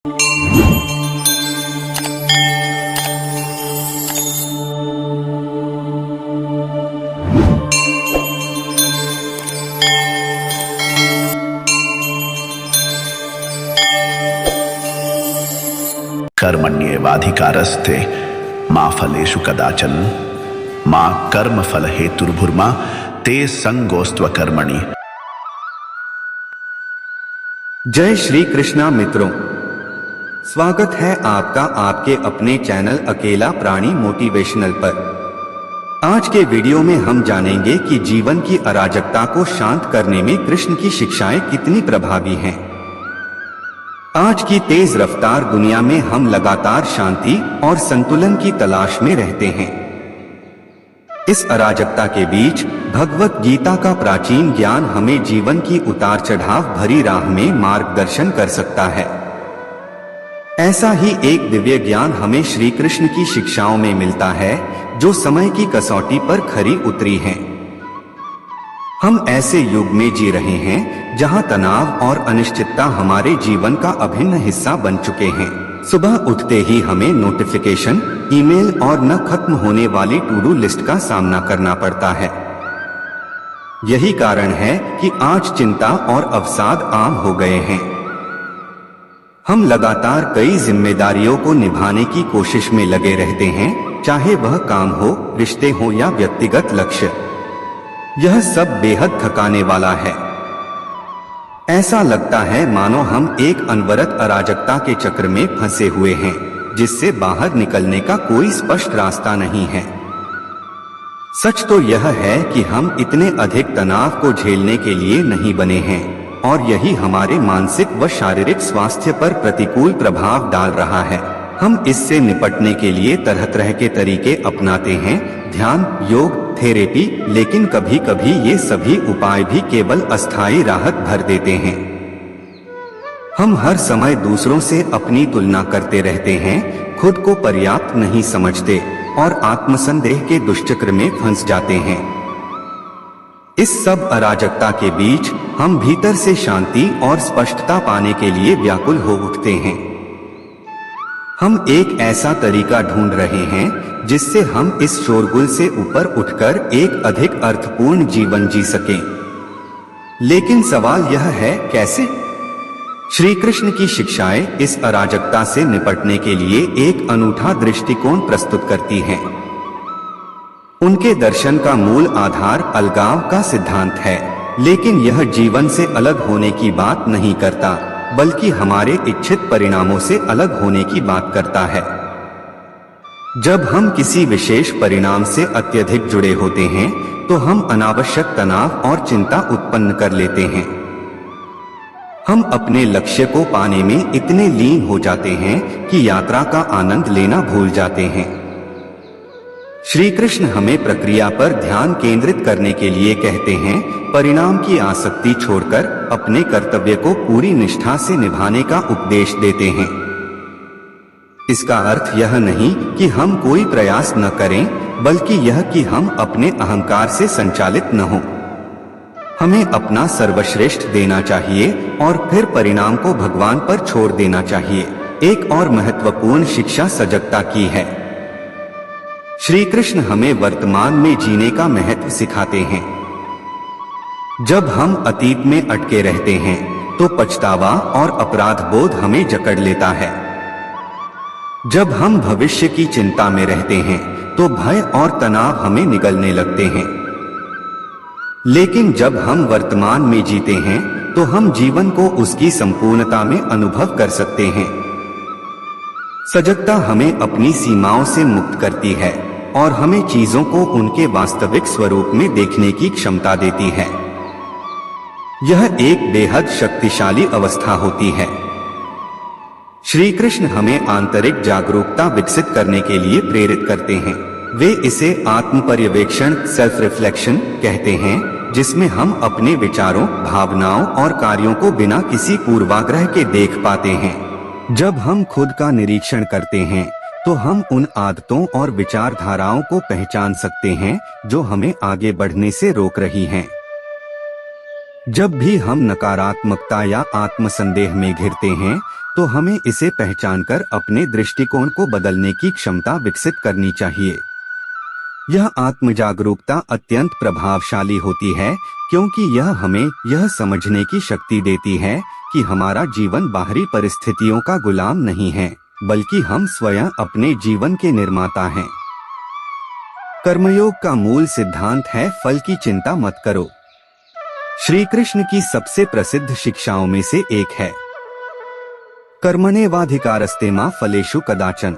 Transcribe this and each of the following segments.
कर्मण्येवाधिकारस्ते मा फलेषु कदाचन मा कर्म फल हेतुर्भुर्मा ते संगोस्त्व कर्मणि। जय श्री कृष्णा मित्रों, स्वागत है आपका आपके अपने चैनल अकेला प्राणी मोटिवेशनल पर। आज के वीडियो में हम जानेंगे कि जीवन की अराजकता को शांत करने में कृष्ण की शिक्षाएं कितनी प्रभावी हैं। आज की तेज रफ्तार दुनिया में हम लगातार शांति और संतुलन की तलाश में रहते हैं। इस अराजकता के बीच भगवत गीता का प्राचीन ज्ञान हमें जीवन की उतार चढ़ाव भरी राह में मार्गदर्शन कर सकता है। ऐसा ही एक दिव्य ज्ञान हमें श्री कृष्ण की शिक्षाओं में मिलता है, जो समय की कसौटी पर खरी उतरी हैं। हम ऐसे युग में जी रहे हैं जहां तनाव और अनिश्चितता हमारे जीवन का अभिन्न हिस्सा बन चुके हैं। सुबह उठते ही हमें नोटिफिकेशन, ईमेल और न खत्म होने वाली टू डू लिस्ट का सामना करना पड़ता है। यही कारण है कि आज चिंता और अवसाद आम हो गए हैं। हम लगातार कई जिम्मेदारियों को निभाने की कोशिश में लगे रहते हैं, चाहे वह काम हो, रिश्ते हो या व्यक्तिगत लक्ष्य। यह सब बेहद थकाने वाला है। ऐसा लगता है मानो हम एक अनवरत अराजकता के चक्र में फंसे हुए हैं, जिससे बाहर निकलने का कोई स्पष्ट रास्ता नहीं है। सच तो यह है कि हम इतने अधिक तनाव को झेलने के लिए नहीं बने हैं, और यही हमारे मानसिक व शारीरिक स्वास्थ्य पर प्रतिकूल प्रभाव डाल रहा है। हम इससे निपटने के लिए तरह तरह के तरीके अपनाते हैं, ध्यान, योग, थेरेपी, लेकिन कभी कभी ये सभी उपाय भी केवल अस्थायी राहत भर देते हैं। हम हर समय दूसरों से अपनी तुलना करते रहते हैं, खुद को पर्याप्त नहीं समझते और आत्मसंदेह के दुष्चक्र में फंस जाते हैं। इस सब अराजकता के बीच हम भीतर से शांति और स्पष्टता पाने के लिए व्याकुल हो उठते हैं। हम एक ऐसा तरीका ढूंढ रहे हैं जिससे हम इस शोरगुल से ऊपर उठकर एक अधिक अर्थपूर्ण जीवन जी सकें। लेकिन सवाल यह है, कैसे? श्री कृष्ण की शिक्षाएं इस अराजकता से निपटने के लिए एक अनूठा दृष्टिकोण प्रस्तुत करती हैं। उनके दर्शन का मूल आधार अलगाव का सिद्धांत है, लेकिन यह जीवन से अलग होने की बात नहीं करता, बल्कि हमारे इच्छित परिणामों से अलग होने की बात करता है। जब हम किसी विशेष परिणाम से अत्यधिक जुड़े होते हैं, तो हम अनावश्यक तनाव और चिंता उत्पन्न कर लेते हैं। हम अपने लक्ष्य को पाने में इतने लीन हो जाते हैं कि यात्रा का आनंद लेना भूल जाते हैं। श्री कृष्ण हमें प्रक्रिया पर ध्यान केंद्रित करने के लिए कहते हैं, परिणाम की आसक्ति छोड़कर अपने कर्तव्य को पूरी निष्ठा से निभाने का उपदेश देते हैं। इसका अर्थ यह नहीं कि हम कोई प्रयास न करें, बल्कि यह कि हम अपने अहंकार से संचालित न हों। हमें अपना सर्वश्रेष्ठ देना चाहिए और फिर परिणाम को भगवान पर छोड़ देना चाहिए। एक और महत्वपूर्ण शिक्षा सजगता की है। श्री कृष्ण हमें वर्तमान में जीने का महत्व सिखाते हैं। जब हम अतीत में अटके रहते हैं, तो पछतावा और अपराध बोध हमें जकड़ लेता है। जब हम भविष्य की चिंता में रहते हैं, तो भय और तनाव हमें निगलने लगते हैं। लेकिन जब हम वर्तमान में जीते हैं, तो हम जीवन को उसकी संपूर्णता में अनुभव कर सकते हैं। सजगता हमें अपनी सीमाओं से मुक्त करती है और हमें चीजों को उनके वास्तविक स्वरूप में देखने की क्षमता देती है। यह एक बेहद शक्तिशाली अवस्था होती है। श्री कृष्ण हमें आंतरिक जागरूकता विकसित करने के लिए प्रेरित करते हैं। वे इसे आत्मपर्यवेक्षण, सेल्फ रिफ्लेक्शन कहते हैं, जिसमें हम अपने विचारों, भावनाओं और कार्यों को बिना किसी पूर्वाग्रह के देख पाते हैं। जब हम खुद का निरीक्षण करते हैं, तो हम उन आदतों और विचारधाराओं को पहचान सकते हैं जो हमें आगे बढ़ने से रोक रही हैं। जब भी हम नकारात्मकता या आत्मसंदेह में घिरते हैं, तो तो हमें इसे पहचानकर अपने दृष्टिकोण को बदलने की क्षमता विकसित करनी चाहिए। यह आत्म जागरूकता अत्यंत प्रभावशाली होती है, क्योंकि यह हमें यह समझने की शक्ति देती है कि हमारा जीवन बाहरी परिस्थितियों का गुलाम नहीं है, बल्कि हम स्वयं अपने जीवन के निर्माता हैं। कर्मयोग का मूल सिद्धांत है फल की चिंता मत करो। श्री कृष्ण की सबसे प्रसिद्ध शिक्षाओं में से एक है कर्मण्येवाधिकारस्ते मा फलेषु कदाचन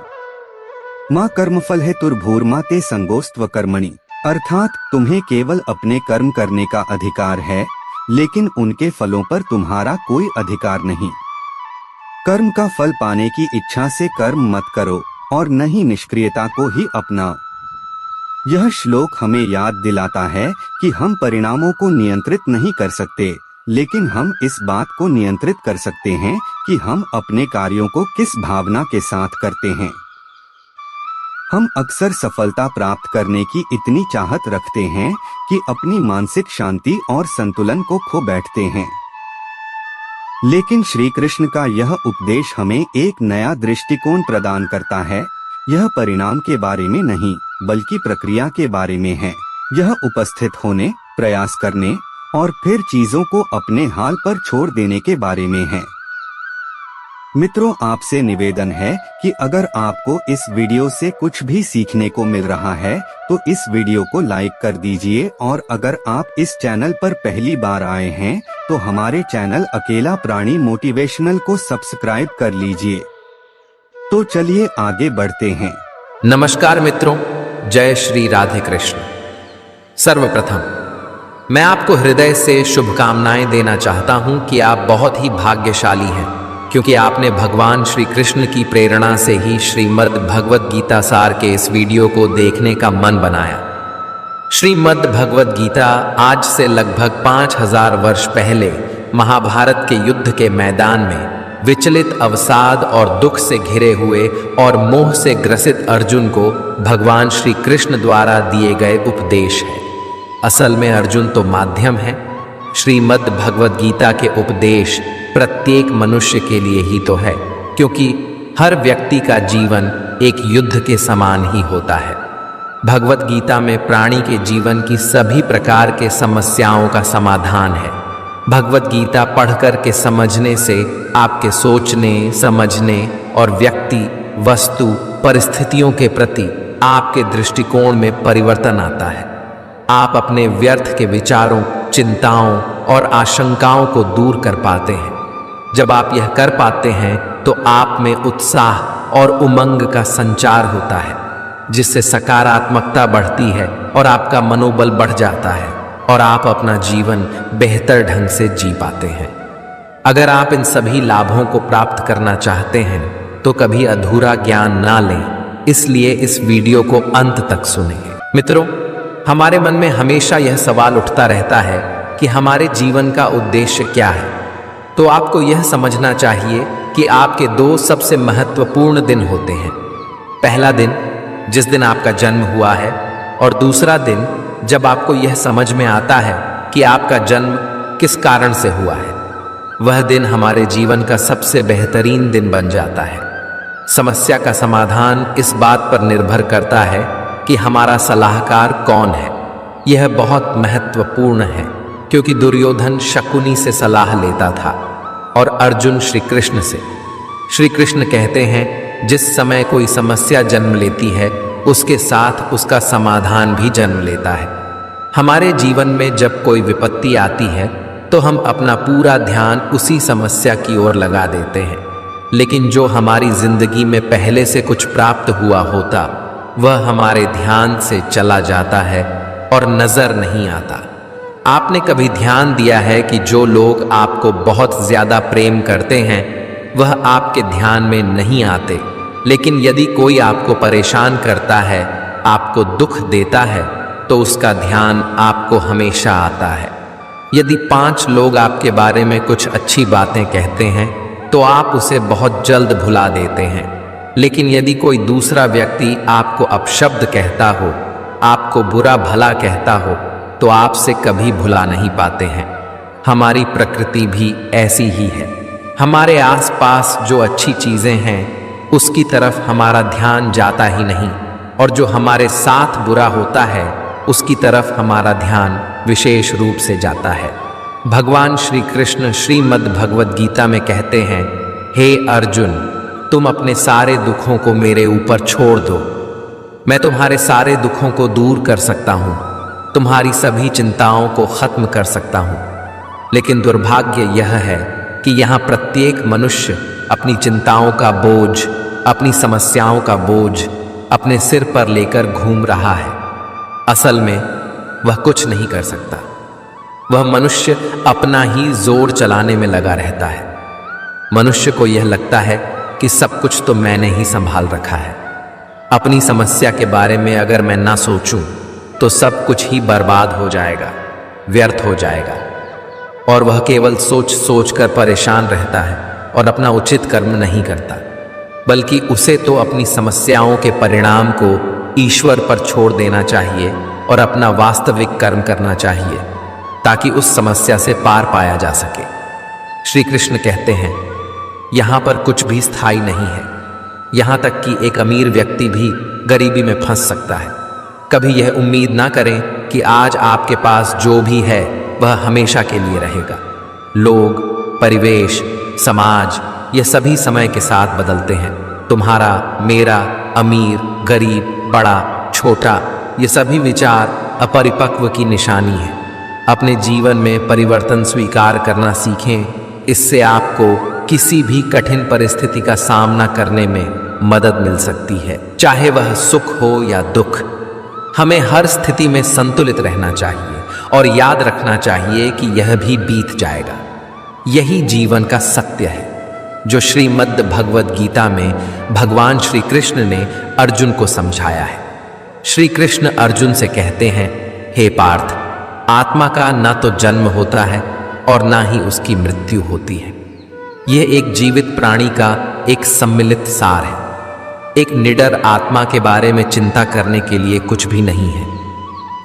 माँ कर्मफल है तुर्भूर्मा ते संगोस्त्व कर्मणि, अर्थात तुम्हें केवल अपने कर्म करने का अधिकार है, लेकिन उनके फलों पर तुम्हारा कोई अधिकार नहीं। कर्म का फल पाने की इच्छा से कर्म मत करो और न ही निष्क्रियता को ही अपनाओ। यह श्लोक हमें याद दिलाता है कि हम परिणामों को नियंत्रित नहीं कर सकते, लेकिन हम इस बात को नियंत्रित कर सकते हैं कि हम अपने कार्यों को किस भावना के साथ करते हैं। हम अक्सर सफलता प्राप्त करने की इतनी चाहत रखते हैं कि अपनी मानसिक शांति और संतुलन को खो बैठते हैं। लेकिन श्री कृष्ण का यह उपदेश हमें एक नया दृष्टिकोण प्रदान करता है। यह परिणाम के बारे में नहीं, बल्कि प्रक्रिया के बारे में है। यह उपस्थित होने, प्रयास करने और फिर चीजों को अपने हाल पर छोड़ देने के बारे में है। मित्रों, आपसे निवेदन है कि अगर आपको इस वीडियो से कुछ भी सीखने को मिल रहा है तो इस वीडियो को लाइक कर दीजिए, और अगर आप इस चैनल पर पहली बार आए हैं तो हमारे चैनल अकेला प्राणी मोटिवेशनल को सब्सक्राइब कर लीजिए। तो चलिए आगे बढ़ते हैं। नमस्कार मित्रों, जय श्री राधे कृष्ण। सर्वप्रथम मैं आपको हृदय से शुभकामनाएं देना चाहता हूं कि आप बहुत ही भाग्यशाली हैं, क्योंकि आपने भगवान श्री कृष्ण की प्रेरणा से ही श्रीमद् भगवद गीता सार के इस वीडियो को देखने का मन बनाया। श्रीमद् भगवद गीता आज से लगभग 5000 वर्ष पहले महाभारत के युद्ध के मैदान में विचलित, अवसाद और दुख से घिरे हुए और मोह से ग्रसित अर्जुन को भगवान श्री कृष्ण द्वारा दिए गए उपदेश है। असल में अर्जुन तो माध्यम है। श्रीमद् भगवद गीता के उपदेश प्रत्येक मनुष्य के लिए ही तो है, क्योंकि हर व्यक्ति का जीवन एक युद्ध के समान ही होता है। भगवद गीता में प्राणी के जीवन की सभी प्रकार के समस्याओं का समाधान है। भगवद गीता पढ़कर के समझने से आपके सोचने, समझने और व्यक्ति, वस्तु, परिस्थितियों के प्रति आपके दृष्टिकोण में परिवर्तन आता है। आप अपने व्यर्थ के विचारों, चिंताओं और आशंकाओं को दूर कर पाते हैं। जब आप यह कर पाते हैं तो आप में उत्साह और उमंग का संचार होता है, जिससे सकारात्मकता बढ़ती है और आपका मनोबल बढ़ जाता है और आप अपना जीवन बेहतर ढंग से जी पाते हैं। अगर आप इन सभी लाभों को प्राप्त करना चाहते हैं तो कभी अधूरा ज्ञान ना लें, इसलिए इस वीडियो को अंत तक सुनें। मित्रों, हमारे मन में हमेशा यह सवाल उठता रहता है कि हमारे जीवन का उद्देश्य क्या है। तो आपको यह समझना चाहिए कि आपके दो सबसे महत्वपूर्ण दिन होते हैं। पहला दिन जिस दिन आपका जन्म हुआ है, और दूसरा दिन जब आपको यह समझ में आता है कि आपका जन्म किस कारण से हुआ है। वह दिन हमारे जीवन का सबसे बेहतरीन दिन बन जाता है। समस्या का समाधान इस बात पर निर्भर करता है कि हमारा सलाहकार कौन है। यह बहुत महत्वपूर्ण है, क्योंकि दुर्योधन शकुनी से सलाह लेता था और अर्जुन श्री कृष्ण से। श्री कृष्ण कहते हैं, जिस समय कोई समस्या जन्म लेती है उसके साथ उसका समाधान भी जन्म लेता है। हमारे जीवन में जब कोई विपत्ति आती है तो हम अपना पूरा ध्यान उसी समस्या की ओर लगा देते हैं, लेकिन जो हमारी जिंदगी में पहले से कुछ प्राप्त हुआ होता वह हमारे ध्यान से चला जाता है और नजर नहीं आता। आपने कभी ध्यान दिया है कि जो लोग आपको बहुत ज्यादा प्रेम करते हैं वह आपके ध्यान में नहीं आते, लेकिन यदि कोई आपको परेशान करता है, आपको दुख देता है, तो उसका ध्यान आपको हमेशा आता है। यदि 5 लोग आपके बारे में कुछ अच्छी बातें कहते हैं तो आप उसे बहुत जल्द भुला देते हैं, लेकिन यदि कोई दूसरा व्यक्ति आपको अपशब्द कहता हो, आपको बुरा भला कहता हो, तो आपसे कभी भुला नहीं पाते हैं। हमारी प्रकृति भी ऐसी ही है। हमारे आसपास जो अच्छी चीजें हैं उसकी तरफ हमारा ध्यान जाता ही नहीं, और जो हमारे साथ बुरा होता है उसकी तरफ हमारा ध्यान विशेष रूप से जाता है। भगवान श्री कृष्ण श्रीमद् भगवद गीता में कहते हैं, हे अर्जुन, तुम अपने सारे दुखों को मेरे ऊपर छोड़ दो। मैं तुम्हारे सारे दुखों को दूर कर सकता हूँ, तुम्हारी सभी चिंताओं को खत्म कर सकता हूँ। लेकिन दुर्भाग्य यह है कि यहाँ प्रत्येक मनुष्य अपनी चिंताओं का बोझ, अपनी समस्याओं का बोझ अपने सिर पर लेकर घूम रहा है। असल में वह कुछ नहीं कर सकता। वह मनुष्य अपना ही जोर चलाने में लगा रहता है। मनुष्य को यह लगता है कि सब कुछ तो मैंने ही संभाल रखा है। अपनी समस्या के बारे में अगर मैं ना सोचूं तो सब कुछ ही बर्बाद हो जाएगा, व्यर्थ हो जाएगा। और वह केवल सोच सोच कर परेशान रहता है और अपना उचित कर्म नहीं करता, बल्कि उसे तो अपनी समस्याओं के परिणाम को ईश्वर पर छोड़ देना चाहिए और अपना वास्तविक कर्म करना चाहिए, ताकि उस समस्या से पार पाया जा सके। श्री कृष्ण कहते हैं, यहाँ पर कुछ भी स्थायी नहीं है। यहाँ तक कि एक अमीर व्यक्ति भी गरीबी में फंस सकता है। कभी यह उम्मीद ना करें कि आज आपके पास जो भी है वह हमेशा के लिए रहेगा। लोग, परिवेश, समाज, ये सभी समय के साथ बदलते हैं। तुम्हारा, मेरा, अमीर, गरीब, बड़ा, छोटा, ये सभी विचार अपरिपक्व की निशानी है। अपने जीवन में परिवर्तन स्वीकार करना सीखें। इससे आपको किसी भी कठिन परिस्थिति का सामना करने में मदद मिल सकती है, चाहे वह सुख हो या दुख। हमें हर स्थिति में संतुलित रहना चाहिए और याद रखना चाहिए कि यह भी बीत जाएगा। यही जीवन का सत्य है, जो श्रीमद् भगवद गीता में भगवान श्री कृष्ण ने अर्जुन को समझाया है। श्री कृष्ण अर्जुन से कहते हैं, हे पार्थ, आत्मा का न तो जन्म होता है और ना ही उसकी मृत्यु होती है। यह एक जीवित प्राणी का एक सम्मिलित सार है। एक निडर आत्मा के बारे में चिंता करने के लिए कुछ भी नहीं है।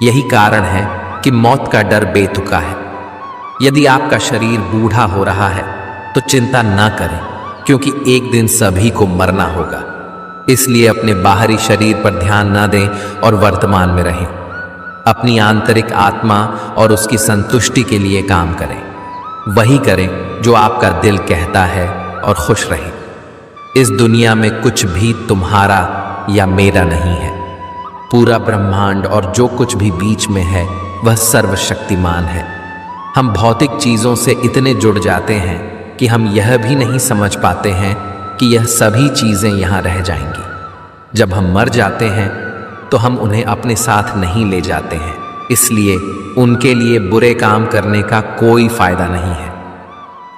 यही कारण है कि मौत का डर बेतुका है। यदि आपका शरीर बूढ़ा हो रहा है तो चिंता ना करें, क्योंकि एक दिन सभी को मरना होगा। इसलिए अपने बाहरी शरीर पर ध्यान ना दें और वर्तमान में रहें। अपनी आंतरिक आत्मा और उसकी संतुष्टि के लिए काम करें। वही करें जो आपका दिल कहता है और खुश रहें। इस दुनिया में कुछ भी तुम्हारा या मेरा नहीं है। पूरा ब्रह्मांड और जो कुछ भी बीच में है वह सर्वशक्तिमान है। हम भौतिक चीज़ों से इतने जुड़ जाते हैं कि हम यह भी नहीं समझ पाते हैं कि यह सभी चीज़ें यहाँ रह जाएंगी। जब हम मर जाते हैं तो हम उन्हें अपने साथ नहीं ले जाते हैं, इसलिए उनके लिए बुरे काम करने का कोई फायदा नहीं है।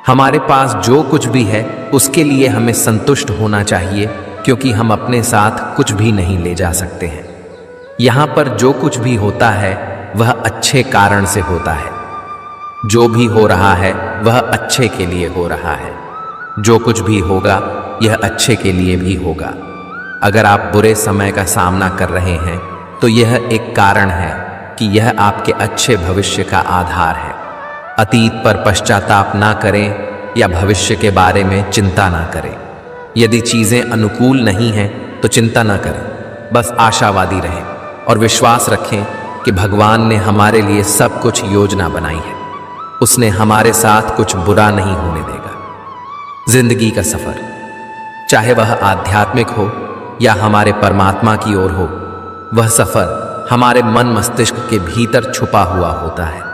हमारे पास जो कुछ भी है उसके लिए हमें संतुष्ट होना चाहिए, क्योंकि हम अपने साथ कुछ भी नहीं ले जा सकते हैं। यहाँ पर जो कुछ भी होता है वह अच्छे कारण से होता है। जो भी हो रहा है वह अच्छे के लिए हो रहा है। जो कुछ भी होगा यह अच्छे के लिए भी होगा। अगर आप बुरे समय का सामना कर रहे हैं तो यह एक कारण है कि यह आपके अच्छे भविष्य का आधार है। अतीत पर पश्चाताप ना करें या भविष्य के बारे में चिंता ना करें। यदि चीज़ें अनुकूल नहीं हैं तो चिंता ना करें, बस आशावादी रहें और विश्वास रखें कि भगवान ने हमारे लिए सब कुछ योजना बनाई है। उसने हमारे साथ कुछ बुरा नहीं होने देगा। जिंदगी का सफर, चाहे वह आध्यात्मिक हो या हमारे परमात्मा की ओर हो, वह सफर हमारे मन मस्तिष्क के भीतर छुपा हुआ होता है।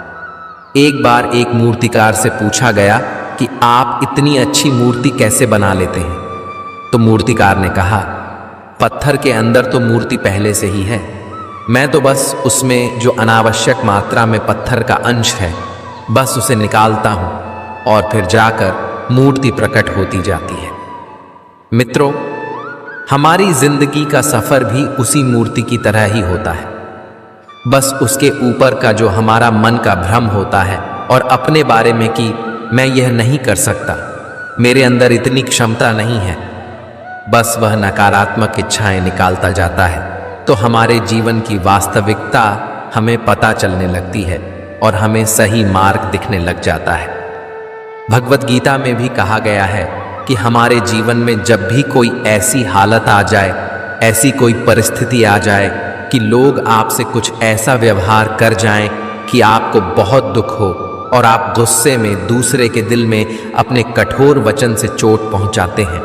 एक बार एक मूर्तिकार से पूछा गया कि आप इतनी अच्छी मूर्ति कैसे बना लेते हैं? तो मूर्तिकार ने कहा, पत्थर के अंदर तो मूर्ति पहले से ही है, मैं तो बस उसमें जो अनावश्यक मात्रा में पत्थर का अंश है बस उसे निकालता हूं और फिर जाकर मूर्ति प्रकट होती जाती है। मित्रों, हमारी जिंदगी का सफर भी उसी मूर्ति की तरह ही होता है। बस उसके ऊपर का जो हमारा मन का भ्रम होता है और अपने बारे में कि मैं यह नहीं कर सकता, मेरे अंदर इतनी क्षमता नहीं है, बस वह नकारात्मक इच्छाएं निकालता जाता है, तो हमारे जीवन की वास्तविकता हमें पता चलने लगती है और हमें सही मार्ग दिखने लग जाता है। भगवत गीता में भी कहा गया है कि हमारे जीवन में जब भी कोई ऐसी हालत आ जाए, ऐसी कोई परिस्थिति आ जाए कि लोग आपसे कुछ ऐसा व्यवहार कर जाएं कि आपको बहुत दुख हो और आप गुस्से में दूसरे के दिल में अपने कठोर वचन से चोट पहुंचाते हैं,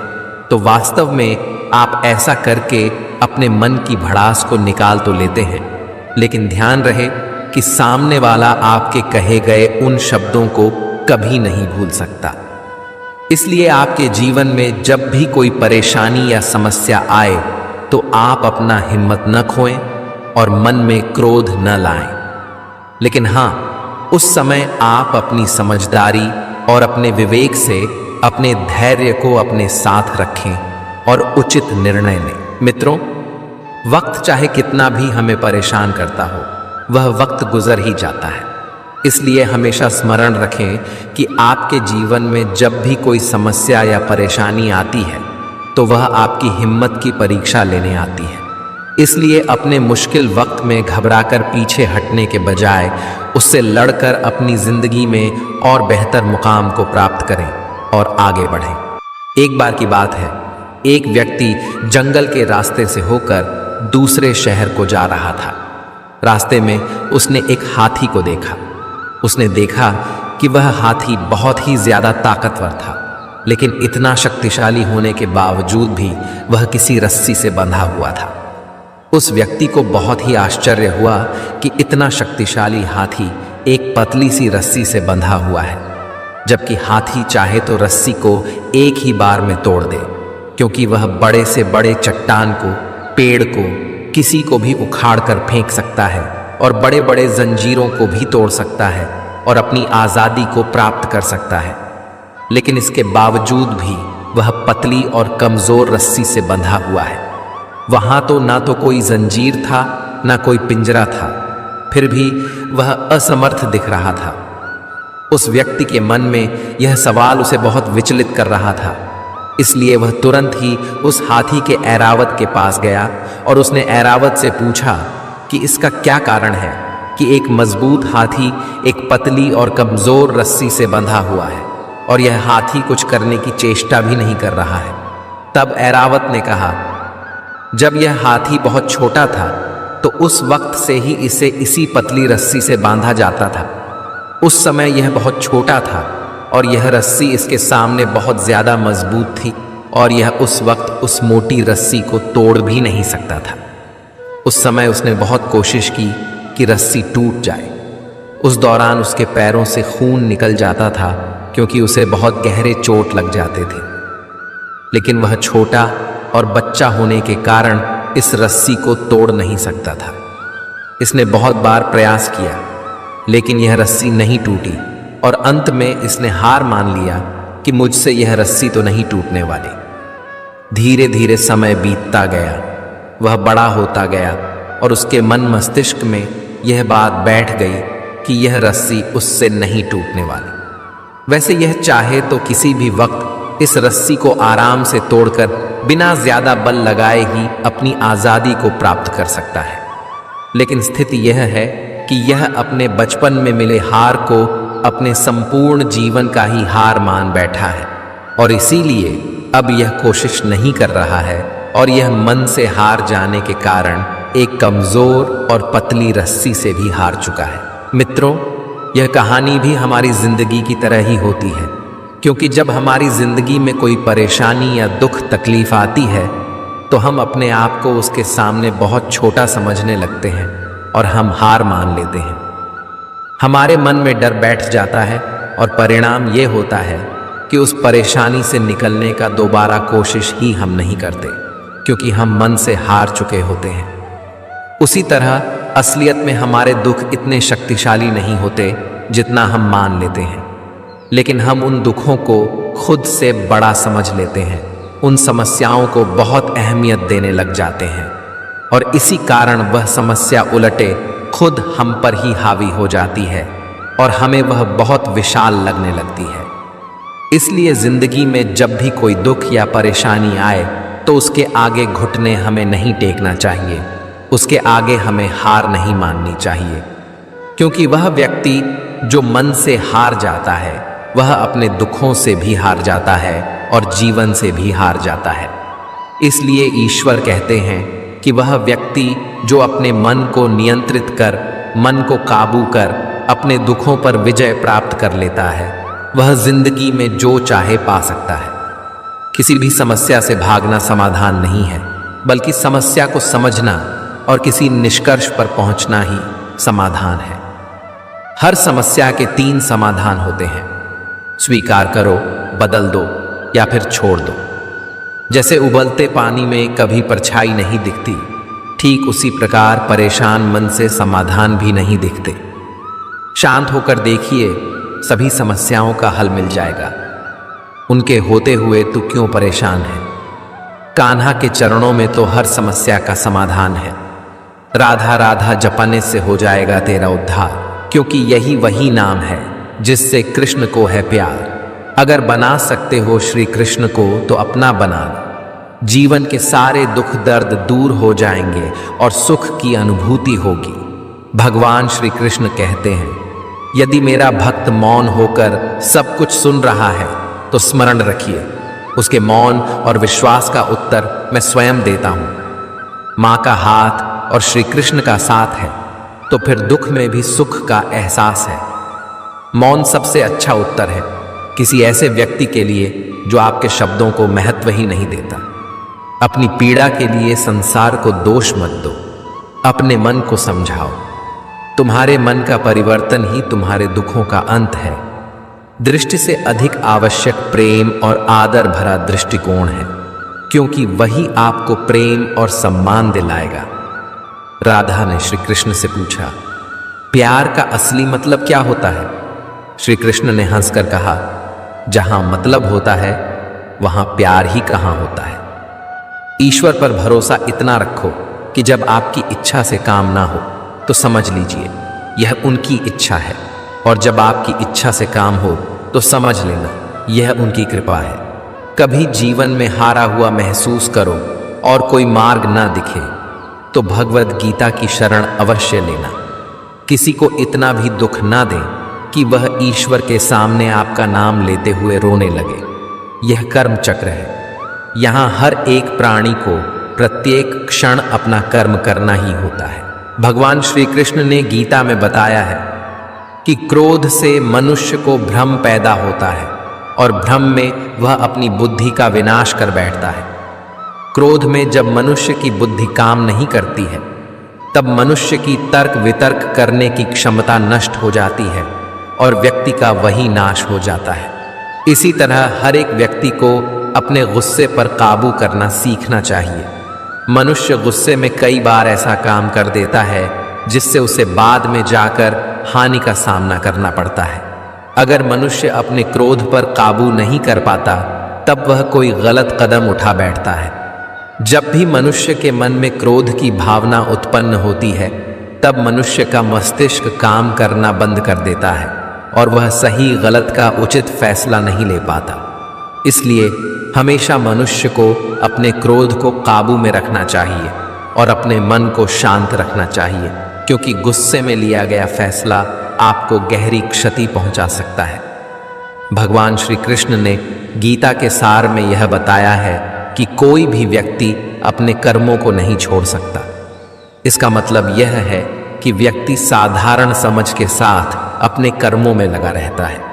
तो वास्तव में आप ऐसा करके अपने मन की भड़ास को निकाल तो लेते हैं, लेकिन ध्यान रहे कि सामने वाला आपके कहे गए उन शब्दों को कभी नहीं भूल सकता। इसलिए आपके जीवन में जब भी कोई परेशानी या समस्या आए तो आप अपना हिम्मत न खोएं और मन में क्रोध न लाएं, लेकिन हाँ, उस समय आप अपनी समझदारी और अपने विवेक से अपने धैर्य को अपने साथ रखें और उचित निर्णय लें। मित्रों, वक्त चाहे कितना भी हमें परेशान करता हो, वह वक्त गुजर ही जाता है। इसलिए हमेशा स्मरण रखें कि आपके जीवन में जब भी कोई समस्या या परेशानी आती है तो वह आपकी हिम्मत की परीक्षा लेने आती है। इसलिए अपने मुश्किल वक्त में घबराकर पीछे हटने के बजाय उससे लड़कर अपनी जिंदगी में और बेहतर मुकाम को प्राप्त करें और आगे बढ़ें। एक बार की बात है, एक व्यक्ति जंगल के रास्ते से होकर दूसरे शहर को जा रहा था। रास्ते में उसने एक हाथी को देखा। उसने देखा कि वह हाथी बहुत ही ज्यादा ताकतवर था, लेकिन इतना शक्तिशाली होने के बावजूद भी वह किसी रस्सी से बंधा हुआ था। उस व्यक्ति को बहुत ही आश्चर्य हुआ कि इतना शक्तिशाली हाथी एक पतली सी रस्सी से बंधा हुआ है, जबकि हाथी चाहे तो रस्सी को एक ही बार में तोड़ दे, क्योंकि वह बड़े से बड़े चट्टान को, पेड़ को, किसी को भी उखाड़ कर फेंक सकता है और बड़े बड़े जंजीरों को भी तोड़ सकता है और अपनी आज़ादी को प्राप्त कर सकता है। लेकिन इसके बावजूद भी वह पतली और कमज़ोर रस्सी से बंधा हुआ है। वहाँ तो ना तो कोई जंजीर था, ना कोई पिंजरा था, फिर भी वह असमर्थ दिख रहा था। उस व्यक्ति के मन में यह सवाल उसे बहुत विचलित कर रहा था। इसलिए वह तुरंत ही उस हाथी के ऐरावत के पास गया और उसने ऐरावत से पूछा कि इसका क्या कारण है कि एक मजबूत हाथी एक पतली और कमज़ोर रस्सी से बंधा हुआ है और यह हाथी कुछ करने की चेष्टा भी नहीं कर रहा है। तब ऐरावत ने कहा, जब यह हाथी बहुत छोटा था तो उस वक्त से ही इसे इसी पतली रस्सी से बांधा जाता था। उस समय यह बहुत छोटा था और यह रस्सी इसके सामने बहुत ज़्यादा मजबूत थी और यह उस वक्त उस मोटी रस्सी को तोड़ भी नहीं सकता था। उस समय उसने बहुत कोशिश की कि रस्सी टूट जाए। उस दौरान उसके पैरों से खून निकल जाता था क्योंकि उसे बहुत गहरे चोट लग जाते थे, लेकिन वह छोटा और बच्चा होने के कारण इस रस्सी को तोड़ नहीं सकता था। इसने बहुत बार प्रयास किया, लेकिन यह रस्सी नहीं टूटी और अंत में इसने हार मान लिया कि मुझसे यह रस्सी तो नहीं टूटने वाली। धीरे धीरे समय बीतता गया, वह बड़ा होता गया और उसके मन मस्तिष्क में यह बात बैठ गई कि यह रस्सी उससे नहीं टूटने वाली। वैसे यह चाहे तो किसी भी वक्त इस रस्सी को आराम से तोड़कर बिना ज्यादा बल लगाए ही अपनी आज़ादी को प्राप्त कर सकता है, लेकिन स्थिति यह है कि यह अपने बचपन में मिले हार को अपने संपूर्ण जीवन का ही हार मान बैठा है और इसीलिए अब यह कोशिश नहीं कर रहा है और यह मन से हार जाने के कारण एक कमजोर और पतली रस्सी से भी हार चुका है। मित्रों, यह कहानी भी हमारी जिंदगी की तरह ही होती है, क्योंकि जब हमारी जिंदगी में कोई परेशानी या दुख तकलीफ आती है तो हम अपने आप को उसके सामने बहुत छोटा समझने लगते हैं और हम हार मान लेते हैं। हमारे मन में डर बैठ जाता है और परिणाम ये होता है कि उस परेशानी से निकलने का दोबारा कोशिश ही हम नहीं करते, क्योंकि हम मन से हार चुके होते हैं। उसी तरह असलियत में हमारे दुख इतने शक्तिशाली नहीं होते जितना हम मान लेते हैं, लेकिन हम उन दुखों को खुद से बड़ा समझ लेते हैं, उन समस्याओं को बहुत अहमियत देने लग जाते हैं और इसी कारण वह समस्या उलटे खुद हम पर ही हावी हो जाती है और हमें वह बहुत विशाल लगने लगती है। इसलिए जिंदगी में जब भी कोई दुख या परेशानी आए तो उसके आगे घुटने हमें नहीं टेकना चाहिए, उसके आगे हमें हार नहीं माननी चाहिए, क्योंकि वह व्यक्ति जो मन से हार जाता है वह अपने दुखों से भी हार जाता है और जीवन से भी हार जाता है। इसलिए ईश्वर कहते हैं कि वह व्यक्ति जो अपने मन को नियंत्रित कर, मन को काबू कर अपने दुखों पर विजय प्राप्त कर लेता है, वह जिंदगी में जो चाहे पा सकता है। किसी भी समस्या से भागना समाधान नहीं है, बल्कि समस्या को समझना और किसी निष्कर्ष पर पहुंचना ही समाधान है। हर समस्या के 3 समाधान होते हैं: स्वीकार करो, बदल दो या फिर छोड़ दो। जैसे उबलते पानी में कभी परछाई नहीं दिखती, ठीक उसी प्रकार परेशान मन से समाधान भी नहीं दिखते। शांत होकर देखिए, सभी समस्याओं का हल मिल जाएगा। उनके होते हुए तू क्यों परेशान है? कान्हा के चरणों में तो हर समस्या का समाधान है। राधा राधा जपने से हो जाएगा तेरा उद्धार, क्योंकि यही वही नाम है जिससे कृष्ण को है प्यार। अगर बना सकते हो श्री कृष्ण को तो अपना बना लो। जीवन के सारे दुख दर्द दूर हो जाएंगे और सुख की अनुभूति होगी। भगवान श्री कृष्ण कहते हैं, यदि मेरा भक्त मौन होकर सब कुछ सुन रहा है तो स्मरण रखिए, उसके मौन और विश्वास का उत्तर मैं स्वयं देता हूँ। माँ का हाथ और श्री कृष्ण का साथ है तो फिर दुख में भी सुख का एहसास है। मौन सबसे अच्छा उत्तर है किसी ऐसे व्यक्ति के लिए जो आपके शब्दों को महत्व ही नहीं देता। अपनी पीड़ा के लिए संसार को दोष मत दो, अपने मन को समझाओ। तुम्हारे मन का परिवर्तन ही तुम्हारे दुखों का अंत है। दृष्टि से अधिक आवश्यक प्रेम और आदर भरा दृष्टिकोण है, क्योंकि वही आपको प्रेम और सम्मान दिलाएगा। राधा ने श्री कृष्ण से पूछा, प्यार का असली मतलब क्या होता है? श्री कृष्ण ने हंसकर कहा, जहां मतलब होता है वहां प्यार ही कहां होता है। ईश्वर पर भरोसा इतना रखो कि जब आपकी इच्छा से काम ना हो तो समझ लीजिए यह उनकी इच्छा है, और जब आपकी इच्छा से काम हो तो समझ लेना यह उनकी कृपा है। कभी जीवन में हारा हुआ महसूस करो और कोई मार्ग ना दिखे तो भगवद गीता की शरण अवश्य लेना। किसी को इतना भी दुख ना दें कि वह ईश्वर के सामने आपका नाम लेते हुए रोने लगे। यह कर्म चक्र है। यहाँ हर एक प्राणी को प्रत्येक क्षण अपना कर्म करना ही होता है। भगवान श्री कृष्ण ने गीता में बताया है कि क्रोध से मनुष्य को भ्रम पैदा होता है और भ्रम में वह अपनी बुद्धि का विनाश कर बैठता है। क्रोध में जब मनुष्य की बुद्धि काम नहीं करती है तब मनुष्य की तर्क वितर्क करने की क्षमता नष्ट हो जाती है और व्यक्ति का वही नाश हो जाता है। इसी तरह हर एक व्यक्ति को अपने गुस्से पर काबू करना सीखना चाहिए। मनुष्य गुस्से में कई बार ऐसा काम कर देता है जिससे उसे बाद में जाकर हानि का सामना करना पड़ता है। अगर मनुष्य अपने क्रोध पर काबू नहीं कर पाता तब वह कोई गलत कदम उठा बैठता है। जब भी मनुष्य के मन में क्रोध की भावना उत्पन्न होती है तब मनुष्य का मस्तिष्क काम करना बंद कर देता है और वह सही गलत का उचित फैसला नहीं ले पाता। इसलिए हमेशा मनुष्य को अपने क्रोध को काबू में रखना चाहिए और अपने मन को शांत रखना चाहिए, क्योंकि गुस्से में लिया गया फैसला आपको गहरी क्षति पहुंचा सकता है। भगवान श्री कृष्ण ने गीता के सार में यह बताया है कि कोई भी व्यक्ति अपने कर्मों को नहीं छोड़ सकता। इसका मतलब यह है कि व्यक्ति साधारण समझ के साथ अपने कर्मों में लगा रहता है।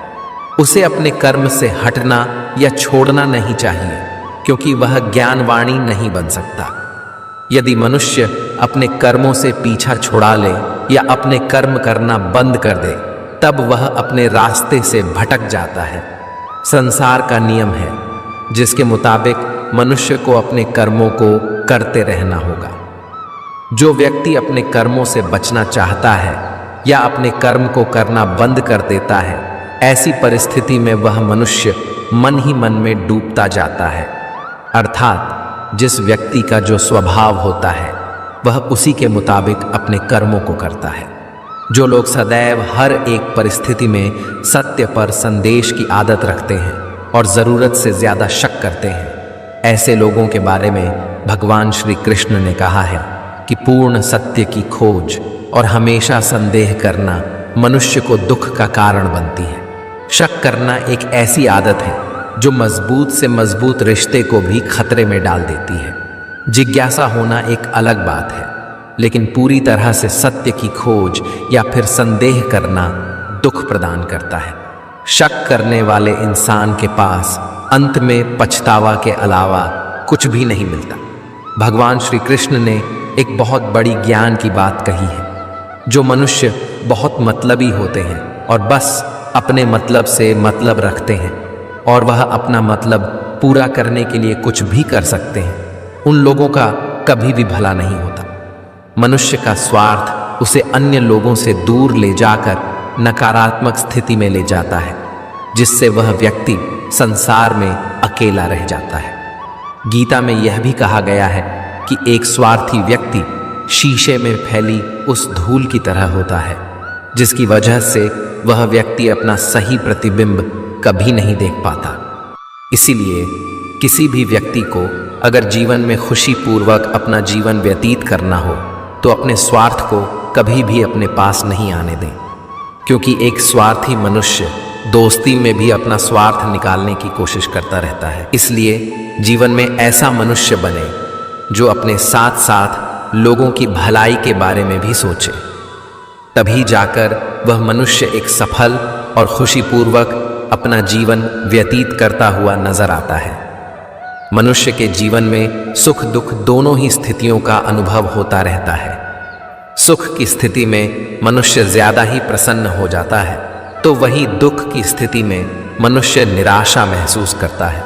उसे अपने कर्म से हटना या छोड़ना नहीं चाहिए, क्योंकि वह ज्ञानवाणी नहीं बन सकता। यदि मनुष्य अपने कर्मों से पीछा छुड़ा ले या अपने कर्म करना बंद कर दे तब वह अपने रास्ते से भटक जाता है। संसार का नियम है जिसके मुताबिक मनुष्य को अपने कर्मों को करते रहना होगा। जो व्यक्ति अपने कर्मों से बचना चाहता है या अपने कर्म को करना बंद कर देता है, ऐसी परिस्थिति में वह मनुष्य मन ही मन में डूबता जाता है। अर्थात जिस व्यक्ति का जो स्वभाव होता है वह उसी के मुताबिक अपने कर्मों को करता है। जो लोग सदैव हर एक परिस्थिति में सत्य पर संदेश की आदत रखते हैं और ज़रूरत से ज़्यादा शक करते हैं, ऐसे लोगों के बारे में भगवान श्री कृष्ण ने कहा है कि पूर्ण सत्य की खोज और हमेशा संदेह करना मनुष्य को दुख का कारण बनती है। शक करना एक ऐसी आदत है जो मजबूत से मजबूत रिश्ते को भी खतरे में डाल देती है। जिज्ञासा होना एक अलग बात है, लेकिन पूरी तरह से सत्य की खोज या फिर संदेह करना दुख प्रदान करता है। शक करने वाले इंसान के पास अंत में पछतावा के अलावा कुछ भी नहीं मिलता। भगवान श्री कृष्ण ने एक बहुत बड़ी ज्ञान की बात कही है। जो मनुष्य बहुत मतलबी होते हैं और बस अपने मतलब से मतलब रखते हैं और वह अपना मतलब पूरा करने के लिए कुछ भी कर सकते हैं, उन लोगों का कभी भी भला नहीं होता। मनुष्य का स्वार्थ उसे अन्य लोगों से दूर ले जाकर नकारात्मक स्थिति में ले जाता है, जिससे वह व्यक्ति संसार में अकेला रह जाता है। गीता में यह भी कहा गया है कि एक स्वार्थी व्यक्ति शीशे में फैली उस धूल की तरह होता है, जिसकी वजह से वह व्यक्ति अपना सही प्रतिबिंब कभी नहीं देख पाता। इसीलिए किसी भी व्यक्ति को अगर जीवन में खुशीपूर्वक अपना जीवन व्यतीत करना हो तो अपने स्वार्थ को कभी भी अपने पास नहीं आने दें, क्योंकि एक स्वार्थी मनुष्य दोस्ती में भी अपना स्वार्थ निकालने की कोशिश करता रहता है। इसलिए जीवन में ऐसा मनुष्य बने जो अपने साथ साथ लोगों की भलाई के बारे में भी सोचे, तभी जाकर वह मनुष्य एक सफल और खुशीपूर्वक अपना जीवन व्यतीत करता हुआ नजर आता है। मनुष्य के जीवन में सुख दुख दोनों ही स्थितियों का अनुभव होता रहता है। सुख की स्थिति में मनुष्य ज्यादा ही प्रसन्न हो जाता है, तो वहीं दुख की स्थिति में मनुष्य निराशा महसूस करता है।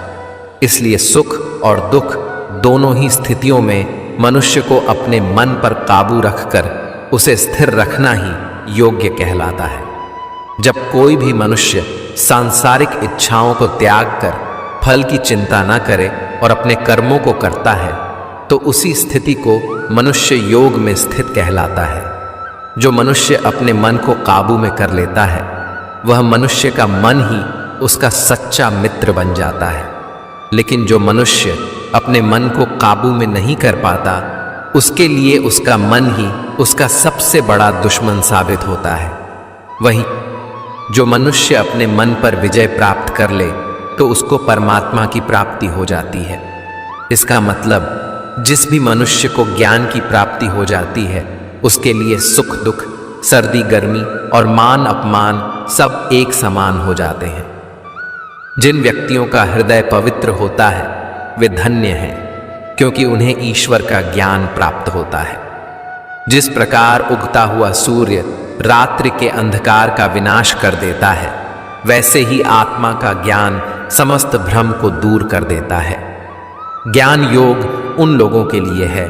इसलिए सुख और दुख दोनों ही स्थितियों में मनुष्य को अपने मन पर काबू रखकर उसे स्थिर रखना ही योग्य कहलाता है। जब कोई भी मनुष्य सांसारिक इच्छाओं को त्याग कर फल की चिंता न करे और अपने कर्मों को करता है, तो उसी स्थिति को मनुष्य योग में स्थित कहलाता है। जो मनुष्य अपने मन को काबू में कर लेता है, वह मनुष्य का मन ही उसका सच्चा मित्र बन जाता है। लेकिन जो मनुष्य अपने मन को काबू में नहीं कर पाता, उसके लिए उसका मन ही उसका सबसे बड़ा दुश्मन साबित होता है। वहीं जो मनुष्य अपने मन पर विजय प्राप्त कर ले तो उसको परमात्मा की प्राप्ति हो जाती है। इसका मतलब जिस भी मनुष्य को ज्ञान की प्राप्ति हो जाती है, उसके लिए सुख दुख, सर्दी गर्मी और मान अपमान सब एक समान हो जाते हैं। जिन व्यक्तियों का हृदय पवित्र होता है वे धन्य हैं, क्योंकि उन्हें ईश्वर का ज्ञान प्राप्त होता है। जिस प्रकार उगता हुआ सूर्य रात्रि के अंधकार का विनाश कर देता है, वैसे ही आत्मा का ज्ञान समस्त भ्रम को दूर कर देता है। ज्ञान योग उन लोगों के लिए है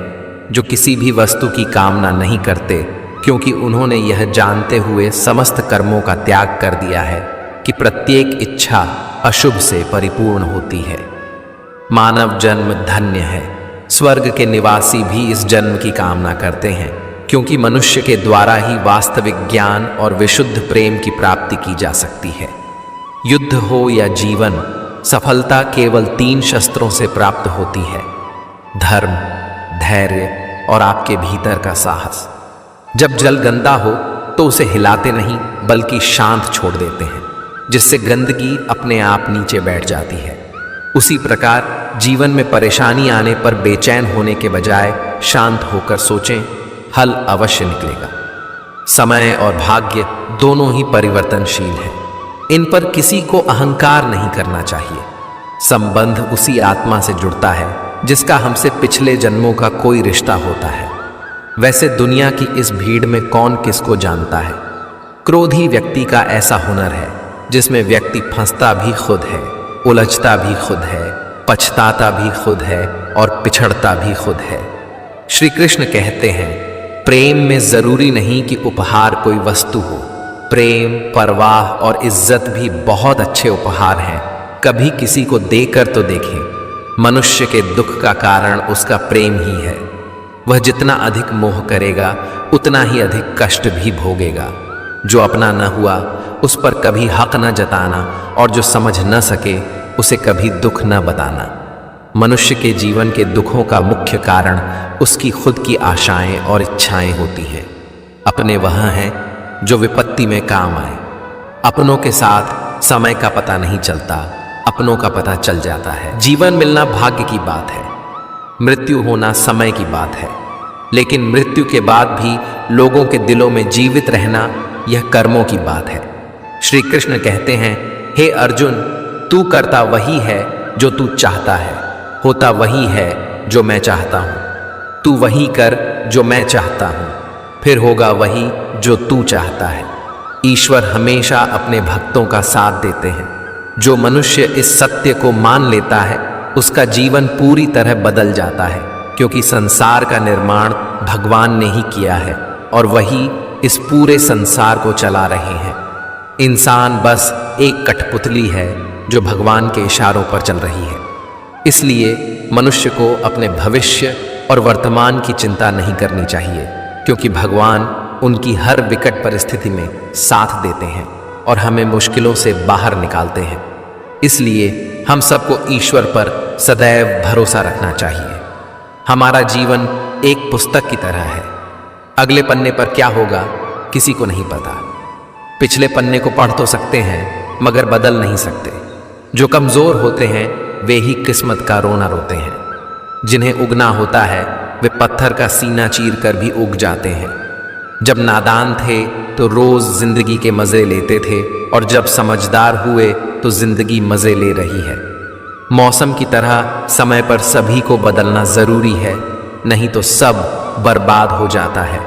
जो किसी भी वस्तु की कामना नहीं करते, क्योंकि उन्होंने यह जानते हुए समस्त कर्मों का त्याग कर दिया है कि प्रत्येक इच्छा अशुभ से परिपूर्ण होती है। मानव जन्म धन्य है। स्वर्ग के निवासी भी इस जन्म की कामना करते हैं, क्योंकि मनुष्य के द्वारा ही वास्तविक ज्ञान और विशुद्ध प्रेम की प्राप्ति की जा सकती है। युद्ध हो या जीवन, सफलता केवल 3 शस्त्रों से प्राप्त होती है: धर्म, धैर्य और आपके भीतर का साहस। जब जल गंदा हो तो उसे हिलाते नहीं बल्कि शांत छोड़ देते हैं, जिससे गंदगी अपने आप नीचे बैठ जाती है। उसी प्रकार जीवन में परेशानी आने पर बेचैन होने के बजाय शांत होकर सोचें, हल अवश्य निकलेगा। समय और भाग्य दोनों ही परिवर्तनशील हैं। इन पर किसी को अहंकार नहीं करना चाहिए। संबंध उसी आत्मा से जुड़ता है जिसका हमसे पिछले जन्मों का कोई रिश्ता होता है। वैसे दुनिया की इस भीड़ में कौन किसको जानता है। क्रोधी व्यक्ति का ऐसा हुनर है जिसमें व्यक्ति फंसता भी खुद है, उलझता भी खुद है, पछताता भी खुद है और पिछड़ता भी खुद है। श्री कृष्ण कहते हैं, प्रेम में जरूरी नहीं कि उपहार कोई वस्तु हो। प्रेम, परवाह और इज्जत भी बहुत अच्छे उपहार हैं। कभी किसी को देकर तो देखें। मनुष्य के दुख का कारण उसका प्रेम ही है। वह जितना अधिक मोह करेगा उतना ही अधिक कष्ट भी भोगेगा। जो अपना न हुआ उस पर कभी हक न जताना और जो समझ न सके उसे कभी दुख न बताना। मनुष्य के जीवन के दुखों का मुख्य कारण उसकी खुद की आशाएं और इच्छाएं होती हैं। अपने वह हैं जो विपत्ति में काम आए। अपनों के साथ समय का पता नहीं चलता, अपनों का पता चल जाता है। जीवन मिलना भाग्य की बात है, मृत्यु होना समय की बात है, लेकिन मृत्यु के बाद भी लोगों के दिलों में जीवित रहना यह कर्मों की बात है। श्री कृष्ण कहते हैं, हे अर्जुन, तू करता वही है जो तू चाहता है, होता वही है जो मैं चाहता हूँ। तू वही कर जो मैं चाहता हूँ, फिर होगा वही जो तू चाहता है। ईश्वर हमेशा अपने भक्तों का साथ देते हैं। जो मनुष्य इस सत्य को मान लेता है उसका जीवन पूरी तरह बदल जाता है, क्योंकि संसार का निर्माण भगवान ने ही किया है और वही इस पूरे संसार को चला रहे हैं। इंसान बस एक कठपुतली है जो भगवान के इशारों पर चल रही है। इसलिए मनुष्य को अपने भविष्य और वर्तमान की चिंता नहीं करनी चाहिए, क्योंकि भगवान उनकी हर विकट परिस्थिति में साथ देते हैं और हमें मुश्किलों से बाहर निकालते हैं। इसलिए हम सबको ईश्वर पर सदैव भरोसा रखना चाहिए। हमारा जीवन एक पुस्तक की तरह है। अगले पन्ने पर क्या होगा किसी को नहीं पता। पिछले पन्ने को पढ़ तो सकते हैं मगर बदल नहीं सकते। जो कमज़ोर होते हैं वे ही किस्मत का रोना रोते हैं। जिन्हें उगना होता है वे पत्थर का सीना चीर कर भी उग जाते हैं। जब नादान थे तो रोज़ जिंदगी के मज़े लेते थे, और जब समझदार हुए तो जिंदगी मज़े ले रही है। मौसम की तरह समय पर सभी को बदलना ज़रूरी है, नहीं तो सब बर्बाद हो जाता है।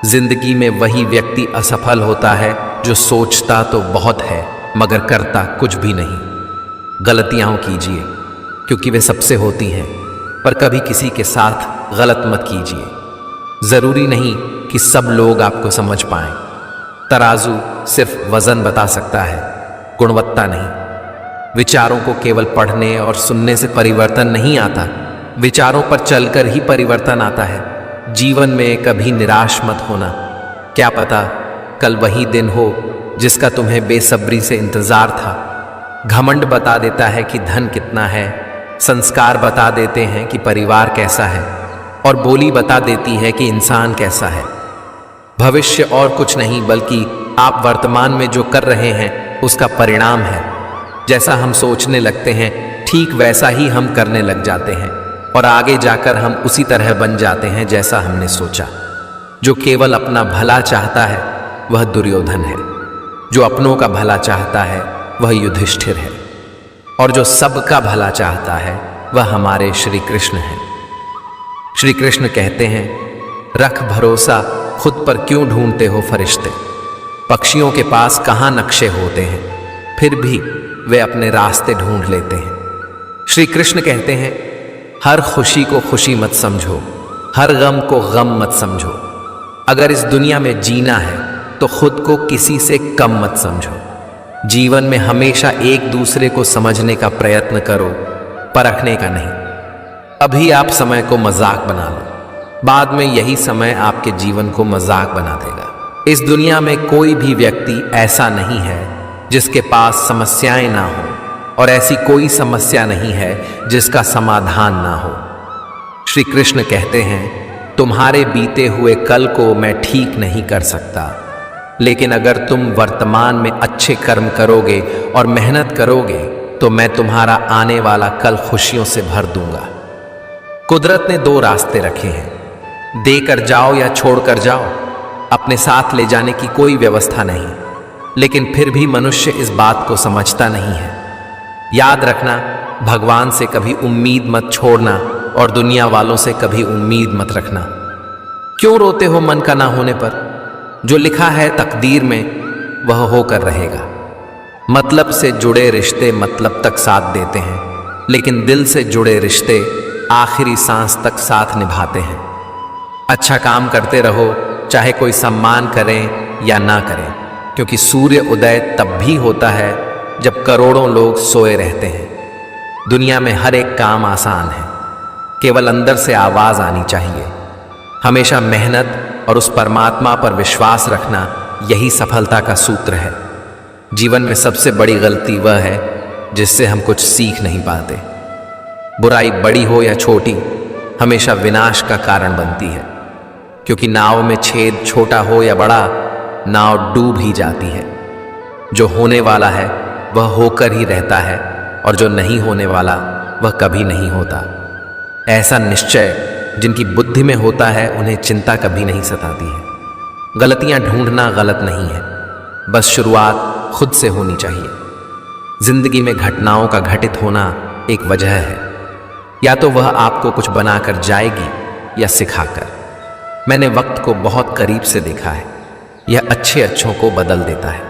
जिंदगी में वही व्यक्ति असफल होता है जो सोचता तो बहुत है मगर करता कुछ भी नहीं। गलतियां कीजिए क्योंकि वे सबसे होती हैं, पर कभी किसी के साथ गलत मत कीजिए। ज़रूरी नहीं कि सब लोग आपको समझ पाएं। तराजू सिर्फ वजन बता सकता है, गुणवत्ता नहीं। विचारों को केवल पढ़ने और सुनने से परिवर्तन नहीं आता, विचारों पर चलकर ही परिवर्तन आता है। जीवन में कभी निराश मत होना। क्या पता कल वही दिन हो जिसका तुम्हें बेसब्री से इंतजार था। घमंड बता देता है कि धन कितना है, संस्कार बता देते हैं कि परिवार कैसा है, और बोली बता देती है कि इंसान कैसा है। भविष्य और कुछ नहीं बल्कि आप वर्तमान में जो कर रहे हैं उसका परिणाम है। जैसा हम सोचने लगते हैं ठीक वैसा ही हम करने लग जाते हैं, और आगे जाकर हम उसी तरह बन जाते हैं जैसा हमने सोचा। जो केवल अपना भला चाहता है वह दुर्योधन है, जो अपनों का भला चाहता है वह युधिष्ठिर है, और जो सबका भला चाहता है वह हमारे श्री कृष्ण हैं। श्री कृष्ण कहते हैं, रख भरोसा खुद पर क्यों ढूंढते हो फरिश्ते। पक्षियों के पास कहाँ नक्शे होते हैं, फिर भी वे अपने रास्ते ढूंढ लेते हैं। श्री कृष्ण कहते हैं, हर खुशी को खुशी मत समझो, हर गम को गम मत समझो। अगर इस दुनिया में जीना है तो खुद को किसी से कम मत समझो। जीवन में हमेशा एक दूसरे को समझने का प्रयत्न करो, परखने का नहीं। अभी आप समय को मजाक बना लो, बाद में यही समय आपके जीवन को मजाक बना देगा। इस दुनिया में कोई भी व्यक्ति ऐसा नहीं है जिसके पास समस्याएं ना हो, और ऐसी कोई समस्या नहीं है जिसका समाधान ना हो। श्री कृष्ण कहते हैं, तुम्हारे बीते हुए कल को मैं ठीक नहीं कर सकता, लेकिन अगर तुम वर्तमान में अच्छे कर्म करोगे और मेहनत करोगे तो मैं तुम्हारा आने वाला कल खुशियों से भर दूंगा। कुदरत ने दो रास्ते रखे हैं, देकर जाओ या छोड़कर जाओ। अपने साथ ले जाने की कोई व्यवस्था नहीं, लेकिन फिर भी मनुष्य इस बात को समझता नहीं है। याद रखना, भगवान से कभी उम्मीद मत छोड़ना और दुनिया वालों से कभी उम्मीद मत रखना। क्यों रोते हो मन का ना होने पर? जो लिखा है तकदीर में वह होकर रहेगा। मतलब से जुड़े रिश्ते मतलब तक साथ देते हैं, लेकिन दिल से जुड़े रिश्ते आखिरी सांस तक साथ निभाते हैं। अच्छा काम करते रहो, चाहे कोई सम्मान करें या ना करें, क्योंकि सूर्य उदय तब भी होता है जब करोड़ों लोग सोए रहते हैं। दुनिया में हर एक काम आसान है, केवल अंदर से आवाज आनी चाहिए। हमेशा मेहनत और उस परमात्मा पर विश्वास रखना, यही सफलता का सूत्र है। जीवन में सबसे बड़ी गलती वह है जिससे हम कुछ सीख नहीं पाते। बुराई बड़ी हो या छोटी हमेशा विनाश का कारण बनती है, क्योंकि नाव में छेद छोटा हो या बड़ा, नाव डूब ही जाती है। जो होने वाला है वह होकर ही रहता है और जो नहीं होने वाला वह कभी नहीं होता। ऐसा निश्चय जिनकी बुद्धि में होता है उन्हें चिंता कभी नहीं सताती है। गलतियां ढूंढना गलत नहीं है, बस शुरुआत खुद से होनी चाहिए। जिंदगी में घटनाओं का घटित होना एक वजह है, या तो वह आपको कुछ बनाकर जाएगी या सिखाकर। मैंने वक्त को बहुत करीब से देखा है, यह अच्छों को बदल देता है।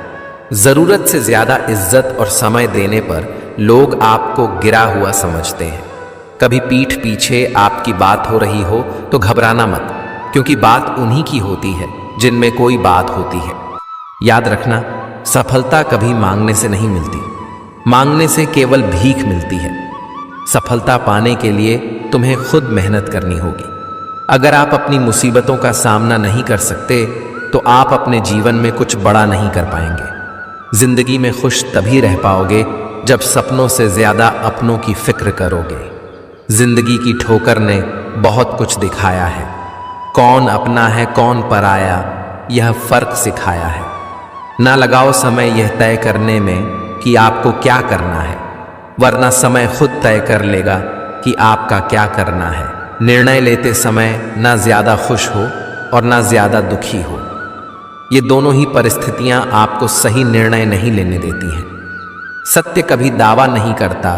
जरूरत से ज्यादा इज्जत और समय देने पर लोग आपको गिरा हुआ समझते हैं। कभी पीठ पीछे आपकी बात हो रही हो तो घबराना मत, क्योंकि बात उन्हीं की होती है जिनमें कोई बात होती है। याद रखना, सफलता कभी मांगने से नहीं मिलती, मांगने से केवल भीख मिलती है। सफलता पाने के लिए तुम्हें खुद मेहनत करनी होगी। अगर आप अपनी मुसीबतों का सामना नहीं कर सकते तो आप अपने जीवन में कुछ बड़ा नहीं कर पाएंगे। जिंदगी में खुश तभी रह पाओगे जब सपनों से ज्यादा अपनों की फिक्र करोगे। जिंदगी की ठोकर ने बहुत कुछ दिखाया है, कौन अपना है कौन पराया, यह फर्क सिखाया है। ना लगाओ समय यह तय करने में कि आपको क्या करना है, वरना समय खुद तय कर लेगा कि आपका क्या करना है। निर्णय लेते समय ना ज्यादा खुश हो और ना ज्यादा दुखी हो। ये दोनों ही परिस्थितियां आपको सही निर्णय नहीं लेने देती हैं। सत्य कभी दावा नहीं करता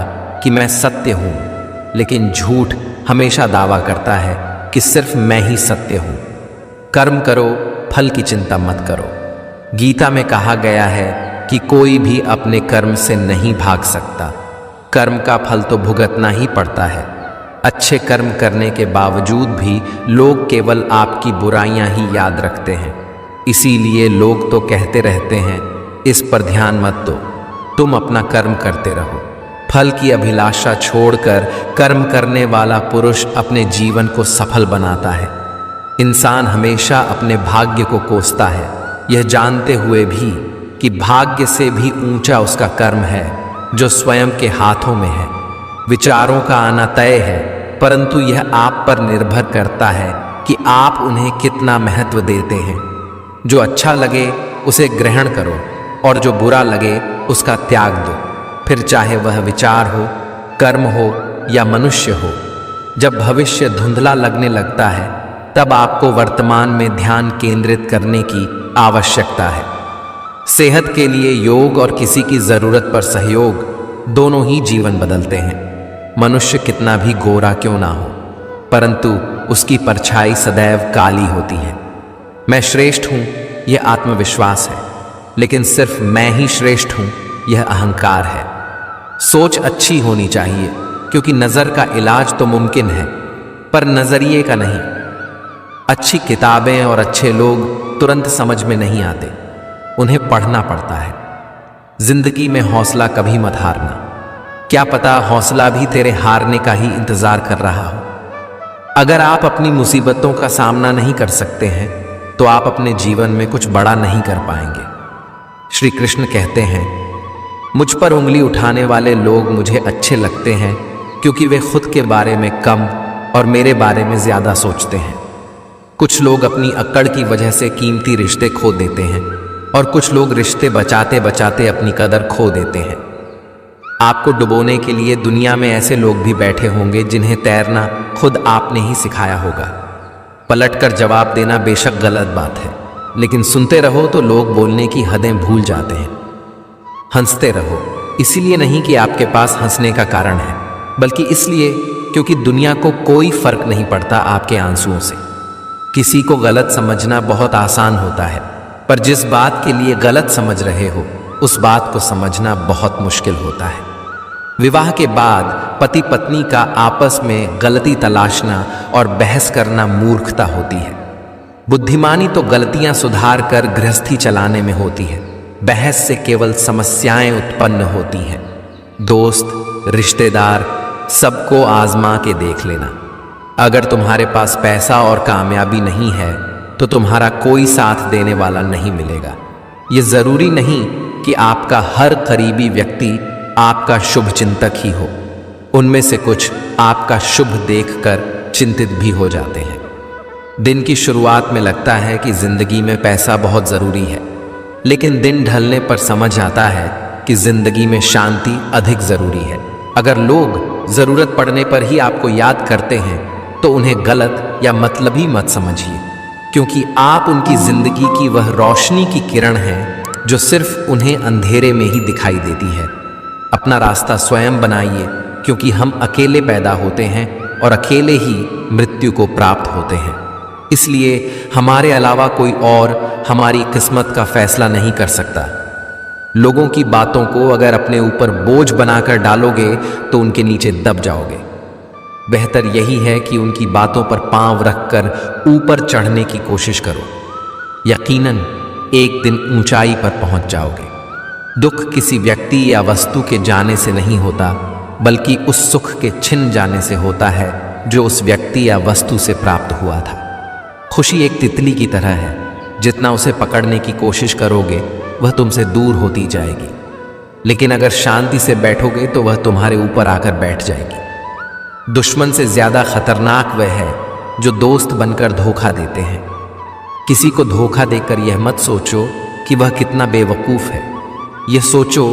कि मैं सत्य हूं, लेकिन झूठ हमेशा दावा करता है कि सिर्फ मैं ही सत्य हूं। कर्म करो, फल की चिंता मत करो। गीता में कहा गया है कि कोई भी अपने कर्म से नहीं भाग सकता, कर्म का फल तो भुगतना ही पड़ता है। अच्छे कर्म करने के बावजूद भी लोग केवल आपकी बुराइयां ही याद रखते हैं। इसीलिए लोग तो कहते रहते हैं, इस पर ध्यान मत दो, तुम अपना कर्म करते रहो। फल की अभिलाषा छोड़कर कर्म करने वाला पुरुष अपने जीवन को सफल बनाता है। इंसान हमेशा अपने भाग्य को कोसता है, यह जानते हुए भी कि भाग्य से भी ऊंचा उसका कर्म है जो स्वयं के हाथों में है। विचारों का आना तय है, परंतु यह आप पर निर्भर करता है कि आप उन्हें कितना महत्व देते हैं। जो अच्छा लगे उसे ग्रहण करो और जो बुरा लगे उसका त्याग दो। फिर चाहे वह विचार हो, कर्म हो या मनुष्य हो। जब भविष्य धुंधला लगने लगता है तब आपको वर्तमान में ध्यान केंद्रित करने की आवश्यकता है। सेहत के लिए योग और किसी की जरूरत पर सहयोग, दोनों ही जीवन बदलते हैं। मनुष्य कितना भी गोरा क्यों ना हो, परंतु उसकी परछाई सदैव काली होती है। मैं श्रेष्ठ हूं यह आत्मविश्वास है, लेकिन सिर्फ मैं ही श्रेष्ठ हूं यह अहंकार है। सोच अच्छी होनी चाहिए, क्योंकि नजर का इलाज तो मुमकिन है, पर नजरिए का नहीं। अच्छी किताबें और अच्छे लोग तुरंत समझ में नहीं आते, उन्हें पढ़ना पड़ता है। जिंदगी में हौसला कभी मत हारना, क्या पता हौसला भी तेरे हारने का ही इंतजार कर रहा हो। अगर आप अपनी मुसीबतों का सामना नहीं कर सकते हैं तो आप अपने जीवन में कुछ बड़ा नहीं कर पाएंगे। श्री कृष्ण कहते हैं, मुझ पर उंगली उठाने वाले लोग मुझे अच्छे लगते हैं क्योंकि वे खुद के बारे में कम और मेरे बारे में ज्यादा सोचते हैं। कुछ लोग अपनी अक्कड़ की वजह से कीमती रिश्ते खो देते हैं और कुछ लोग रिश्ते बचाते बचाते अपनी कदर खो देते हैं। आपको डुबोने के लिए दुनिया में ऐसे लोग भी बैठे होंगे जिन्हें तैरना खुद आपने ही सिखाया होगा। पलटकर जवाब देना बेशक गलत बात है, लेकिन सुनते रहो तो लोग बोलने की हदें भूल जाते हैं। हंसते रहो, इसीलिए नहीं कि आपके पास हंसने का कारण है, बल्कि इसलिए क्योंकि दुनिया को कोई फर्क नहीं पड़ता आपके आंसुओं से। किसी को गलत समझना बहुत आसान होता है, पर जिस बात के लिए गलत समझ रहे हो उस बात को समझना बहुत मुश्किल होता है। विवाह के बाद पति पत्नी का आपस में गलती तलाशना और बहस करना मूर्खता होती है। बुद्धिमानी तो गलतियां सुधार कर गृहस्थी चलाने में होती है। बहस से केवल समस्याएं उत्पन्न होती हैं। दोस्त, रिश्तेदार, सबको आजमा के देख लेना। अगर तुम्हारे पास पैसा और कामयाबी नहीं है तो तुम्हारा कोई साथ देने वाला नहीं मिलेगा। ये जरूरी नहीं कि आपका हर करीबी व्यक्ति आपका शुभ चिंतक ही हो। उनमें से कुछ आपका शुभ देखकर चिंतित भी हो जाते हैं। दिन की शुरुआत में लगता है कि जिंदगी में पैसा बहुत जरूरी है, लेकिन दिन ढलने पर समझ आता है कि जिंदगी में शांति अधिक जरूरी है। अगर लोग जरूरत पड़ने पर ही आपको याद करते हैं तो उन्हें गलत या मतलबी मत समझिए, क्योंकि आप उनकी जिंदगी की वह रोशनी की किरण हैं जो सिर्फ उन्हें अंधेरे में ही दिखाई देती है। अपना रास्ता स्वयं बनाइए, क्योंकि हम अकेले पैदा होते हैं और अकेले ही मृत्यु को प्राप्त होते हैं। इसलिए हमारे अलावा कोई और हमारी किस्मत का फैसला नहीं कर सकता। लोगों की बातों को अगर अपने ऊपर बोझ बनाकर डालोगे तो उनके नीचे दब जाओगे। बेहतर यही है कि उनकी बातों पर पांव रखकर ऊपर चढ़ने की कोशिश करो। यकीनन एक दिन ऊंचाई पर पहुंच जाओगे। दुख किसी व्यक्ति या वस्तु के जाने से नहीं होता, बल्कि उस सुख के छिन जाने से होता है जो उस व्यक्ति या वस्तु से प्राप्त हुआ था। खुशी एक तितली की तरह है, जितना उसे पकड़ने की कोशिश करोगे वह तुमसे दूर होती जाएगी, लेकिन अगर शांति से बैठोगे तो वह तुम्हारे ऊपर आकर बैठ जाएगी। दुश्मन से ज्यादा खतरनाक वह है जो दोस्त बनकर धोखा देते हैं। किसी को धोखा देकर यह मत सोचो कि वह कितना बेवकूफ है, यह सोचो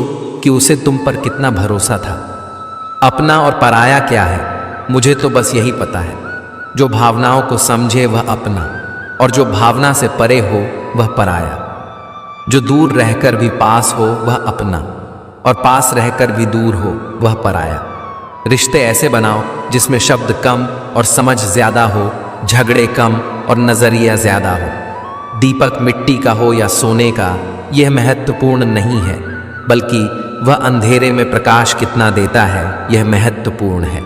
कि उसे तुम पर कितना भरोसा था। अपना और पराया क्या है, मुझे तो बस यही पता है। जो भावनाओं को समझे वह अपना, और जो भावना से परे हो वह पराया। जो दूर रहकर भी पास हो वह अपना, और पास रहकर भी दूर हो वह पराया। रिश्ते ऐसे बनाओ जिसमें शब्द कम और समझ ज्यादा हो, झगड़े कम और नजरिया ज्यादा हो। दीपक मिट्टी का हो या सोने का, यह महत्वपूर्ण नहीं है, बल्कि वह अंधेरे में प्रकाश कितना देता है यह महत्वपूर्ण है।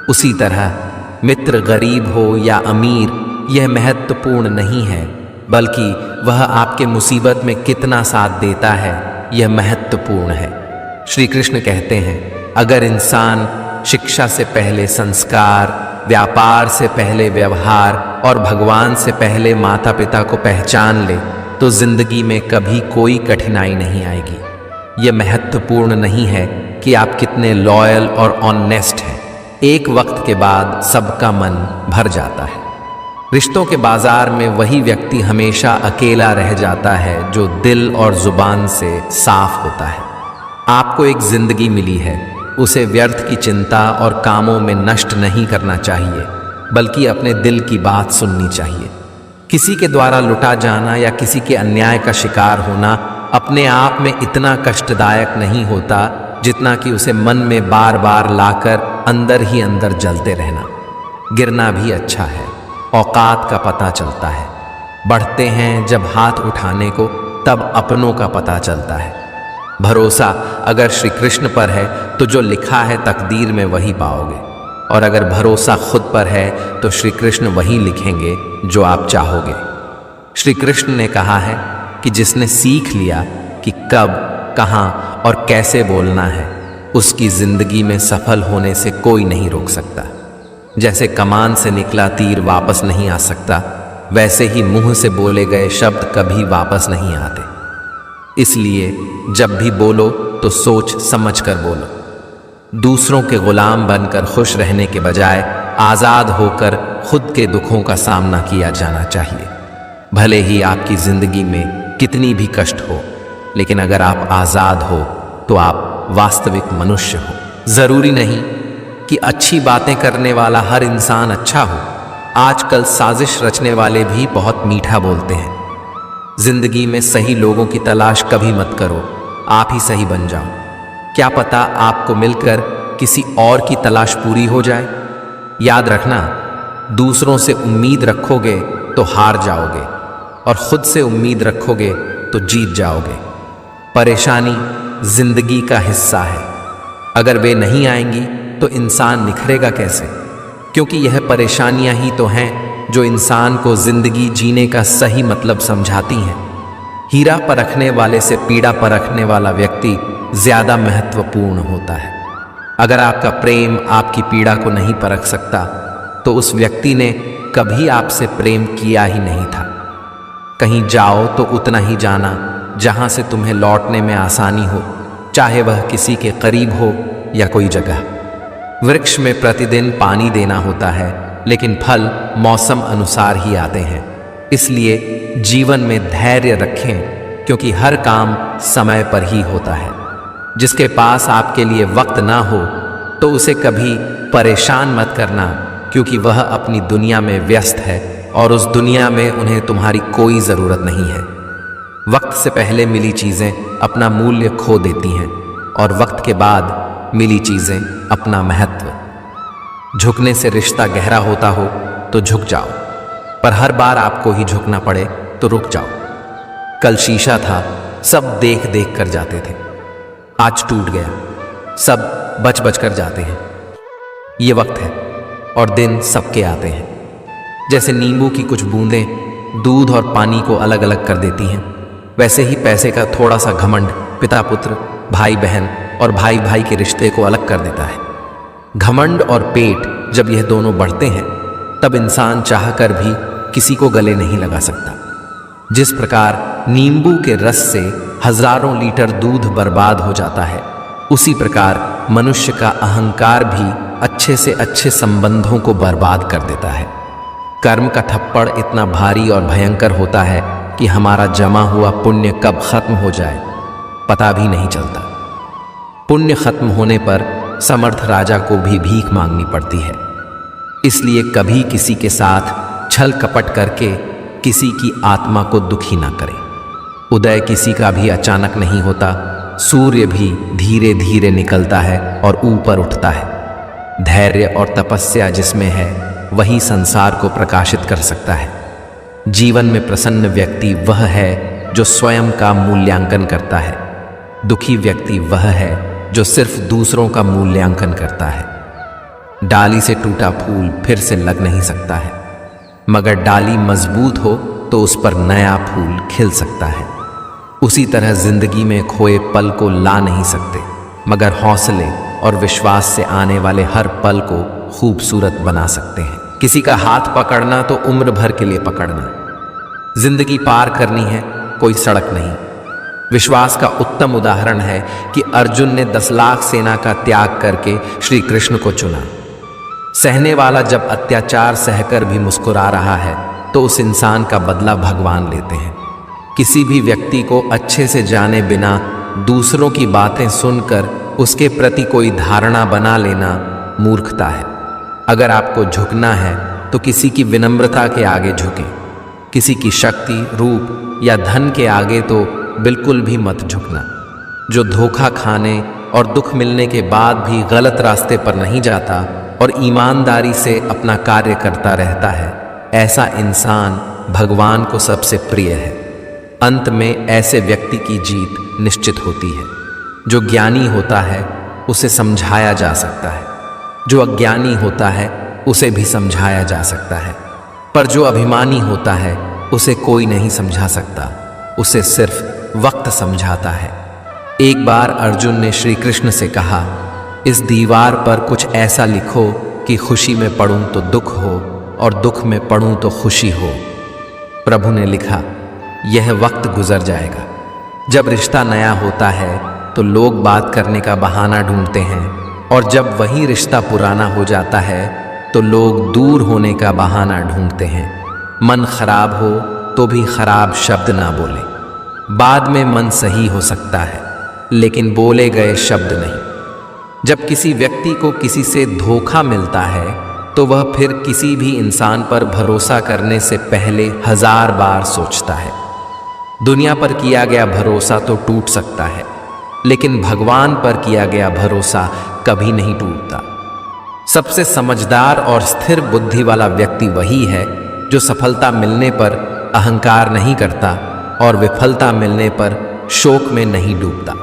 उसी तरह मित्र गरीब हो या अमीर, यह महत्वपूर्ण नहीं है, बल्कि वह आपके मुसीबत में कितना साथ देता है यह महत्वपूर्ण है। श्री कृष्ण कहते हैं, अगर इंसान शिक्षा से पहले संस्कार, व्यापार से पहले व्यवहार और भगवान से पहले माता पिता को पहचान ले तो जिंदगी में कभी कोई कठिनाई नहीं आएगी। यह महत्वपूर्ण नहीं है कि आप कितने लॉयल और ऑनेस्ट हैं। एक वक्त के बाद सबका मन भर जाता है। रिश्तों के बाजार में वही व्यक्ति हमेशा अकेला रह जाता है जो दिल और जुबान से साफ होता है। आपको एक जिंदगी मिली है, उसे व्यर्थ की चिंता और कामों में नष्ट नहीं करना चाहिए, बल्कि अपने दिल की बात सुननी चाहिए। किसी के द्वारा लुटा जाना या किसी के अन्याय का शिकार होना अपने आप में इतना कष्टदायक नहीं होता जितना कि उसे मन में बार बार लाकर अंदर ही अंदर जलते रहना। गिरना भी अच्छा है, औकात का पता चलता है। बढ़ते हैं जब हाथ उठाने को, तब अपनों का पता चलता है। भरोसा अगर श्री कृष्ण पर है तो जो लिखा है तकदीर में वही पाओगे, और अगर भरोसा खुद पर है तो श्री कृष्ण वही लिखेंगे जो आप चाहोगे। श्री कृष्ण ने कहा है कि जिसने सीख लिया कि कब, कहाँ और कैसे बोलना है, उसकी जिंदगी में सफल होने से कोई नहीं रोक सकता। जैसे कमान से निकला तीर वापस नहीं आ सकता, वैसे ही मुंह से बोले गए शब्द कभी वापस नहीं आते। इसलिए जब भी बोलो तो सोच समझ कर बोलो। दूसरों के गुलाम बनकर खुश रहने के बजाय आज़ाद होकर खुद के दुखों का सामना किया जाना चाहिए। भले ही आपकी जिंदगी में कितनी भी कष्ट हो, लेकिन अगर आप आज़ाद हो तो आप वास्तविक मनुष्य हो। जरूरी नहीं कि अच्छी बातें करने वाला हर इंसान अच्छा हो। आजकल साजिश रचने वाले भी बहुत मीठा बोलते हैं। जिंदगी में सही लोगों की तलाश कभी मत करो, आप ही सही बन जाओ। क्या पता आपको मिलकर किसी और की तलाश पूरी हो जाए। याद रखना, दूसरों से उम्मीद रखोगे तो हार जाओगे, और खुद से उम्मीद रखोगे तो जीत जाओगे। परेशानी जिंदगी का हिस्सा है, अगर वे नहीं आएंगी तो इंसान निखरेगा कैसे? क्योंकि यह परेशानियां ही तो हैं जो इंसान को जिंदगी जीने का सही मतलब समझाती हैं। हीरा परखने वाले से पीड़ा परखने वाला व्यक्ति ज्यादा महत्वपूर्ण होता है। अगर आपका प्रेम आपकी पीड़ा को नहीं परख सकता तो उस व्यक्ति ने कभी आपसे प्रेम किया ही नहीं था। कहीं जाओ तो उतना ही जाना जहां से तुम्हें लौटने में आसानी हो, चाहे वह किसी के करीब हो या कोई जगह। वृक्ष में प्रतिदिन पानी देना होता है, लेकिन फल मौसम अनुसार ही आते हैं। इसलिए जीवन में धैर्य रखें, क्योंकि हर काम समय पर ही होता है। जिसके पास आपके लिए वक्त ना हो तो उसे कभी परेशान मत करना, क्योंकि वह अपनी दुनिया में व्यस्त है और उस दुनिया में उन्हें तुम्हारी कोई ज़रूरत नहीं है। वक्त से पहले मिली चीज़ें अपना मूल्य खो देती हैं और वक्त के बाद मिली चीज़ें अपना महत्व। झुकने से रिश्ता गहरा होता हो तो झुक जाओ, पर हर बार आपको ही झुकना पड़े तो रुक जाओ। कल शीशा था, सब देख देख कर जाते थे, आज टूट गया, सब बच बच कर जाते हैं। ये वक्त है और दिन सबके आते हैं। जैसे नींबू की कुछ बूंदें दूध और पानी को अलग अलग कर देती हैं, वैसे ही पैसे का थोड़ा सा घमंड पिता पुत्र, भाई बहन और भाई भाई के रिश्ते को अलग कर देता है। घमंड और पेट जब यह दोनों बढ़ते हैं तब इंसान चाहकर भी किसी को गले नहीं लगा सकता। जिस प्रकार नींबू के रस से हजारों लीटर दूध बर्बाद हो जाता है, उसी प्रकार मनुष्य का अहंकार भी अच्छे से अच्छे संबंधों को बर्बाद कर देता है। कर्म का थप्पड़ इतना भारी और भयंकर होता है कि हमारा जमा हुआ पुण्य कब खत्म हो जाए पता भी नहीं चलता। पुण्य खत्म होने पर समर्थ राजा को भी भीख मांगनी पड़ती है। इसलिए कभी किसी के साथ छल कपट करके किसी की आत्मा को दुखी ना करें। उदय किसी का भी अचानक नहीं होता, सूर्य भी धीरे धीरे निकलता है और ऊपर उठता है। धैर्य और तपस्या जिसमें है वही संसार को प्रकाशित कर सकता है। जीवन में प्रसन्न व्यक्ति वह है जो स्वयं का मूल्यांकन करता है। दुखी व्यक्ति वह है जो सिर्फ दूसरों का मूल्यांकन करता है। डाली से टूटा फूल फिर से लग नहीं सकता है, मगर डाली मजबूत हो तो उस पर नया फूल खिल सकता है। उसी तरह जिंदगी में खोए पल को ला नहीं सकते, मगर हौसले और विश्वास से आने वाले हर पल को खूबसूरत बना सकते हैं। किसी का हाथ पकड़ना तो उम्र भर के लिए पकड़ना। जिंदगी पार करनी है, कोई सड़क नहीं। विश्वास का उत्तम उदाहरण है कि अर्जुन ने 10 लाख सेना का त्याग करके श्री कृष्ण को चुना। सहने वाला जब अत्याचार सहकर भी मुस्कुरा रहा है तो उस इंसान का बदला भगवान लेते हैं। किसी भी व्यक्ति को अच्छे से जाने बिना दूसरों की बातें सुनकर उसके प्रति कोई धारणा बना लेना मूर्खता है। अगर आपको झुकना है तो किसी की विनम्रता के आगे झुकें। किसी की शक्ति, रूप या धन के आगे तो बिल्कुल भी मत झुकना। जो धोखा खाने और दुख मिलने के बाद भी गलत रास्ते पर नहीं जाता और ईमानदारी से अपना कार्य करता रहता है, ऐसा इंसान भगवान को सबसे प्रिय है। अंत में ऐसे व्यक्ति की जीत निश्चित होती है। जो ज्ञानी होता है उसे समझाया जा सकता है, जो अज्ञानी होता है उसे भी समझाया जा सकता है, पर जो अभिमानी होता है उसे कोई नहीं समझा सकता, उसे सिर्फ वक्त समझाता है। एक बार अर्जुन ने श्री कृष्ण से कहा, इस दीवार पर कुछ ऐसा लिखो कि खुशी में पढ़ूं तो दुख हो और दुख में पढ़ूं तो खुशी हो। प्रभु ने लिखा, यह वक्त गुजर जाएगा। जब रिश्ता नया होता है तो लोग बात करने का बहाना ढूंढते हैं, और जब वही रिश्ता पुराना हो जाता है तो लोग दूर होने का बहाना ढूंढते हैं। मन खराब हो तो भी खराब शब्द ना बोले। बाद में मन सही हो सकता है, लेकिन बोले गए शब्द नहीं। जब किसी व्यक्ति को किसी से धोखा मिलता है तो वह फिर किसी भी इंसान पर भरोसा करने से पहले 1000 बार सोचता है। दुनिया पर किया गया भरोसा तो टूट सकता है, लेकिन भगवान पर किया गया भरोसा कभी नहीं टूटता। सबसे समझदार और स्थिर बुद्धि वाला व्यक्ति वही है जो सफलता मिलने पर अहंकार नहीं करता और विफलता मिलने पर शोक में नहीं डूबता।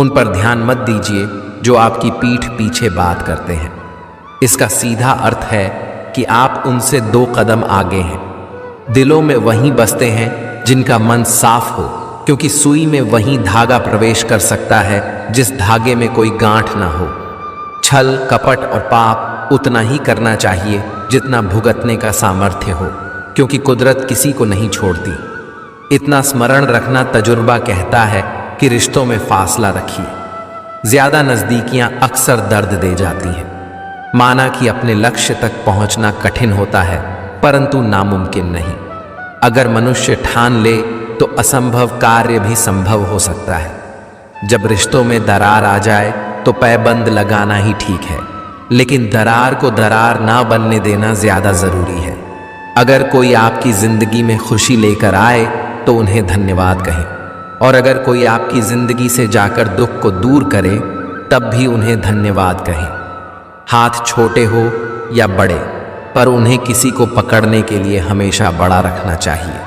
उन पर ध्यान मत दीजिए जो आपकी पीठ पीछे बात करते हैं। इसका सीधा अर्थ है कि आप उनसे 2 कदम आगे हैं। दिलों में वहीं बसते हैं जिनका मन साफ हो, क्योंकि सुई में वहीं धागा प्रवेश कर सकता है जिस धागे में कोई गांठ ना हो। छल, कपट और पाप उतना ही करना चाहिए जितना भुगतने का सामर्थ्य हो, क्योंकि कुदरत किसी को नहीं छोड़ती। इतना स्मरण रखना तजुर्बा कहता है कि रिश्तों में फासला रखिए। ज्यादा नजदीकियां अक्सर दर्द दे जाती हैं। माना कि अपने लक्ष्य तक पहुंचना कठिन होता है, परंतु नामुमकिन नहीं। अगर मनुष्य ठान ले तो असंभव कार्य भी संभव हो सकता है। जब रिश्तों में दरार आ जाए तो पैबंद लगाना ही ठीक है, लेकिन दरार को दरार ना बनने देना ज्यादा जरूरी है। अगर कोई आपकी जिंदगी में खुशी लेकर आए तो उन्हें धन्यवाद कहें, और अगर कोई आपकी जिंदगी से जाकर दुख को दूर करे तब भी उन्हें धन्यवाद कहें। हाथ छोटे हो या बड़े, पर उन्हें किसी को पकड़ने के लिए हमेशा बड़ा रखना चाहिए।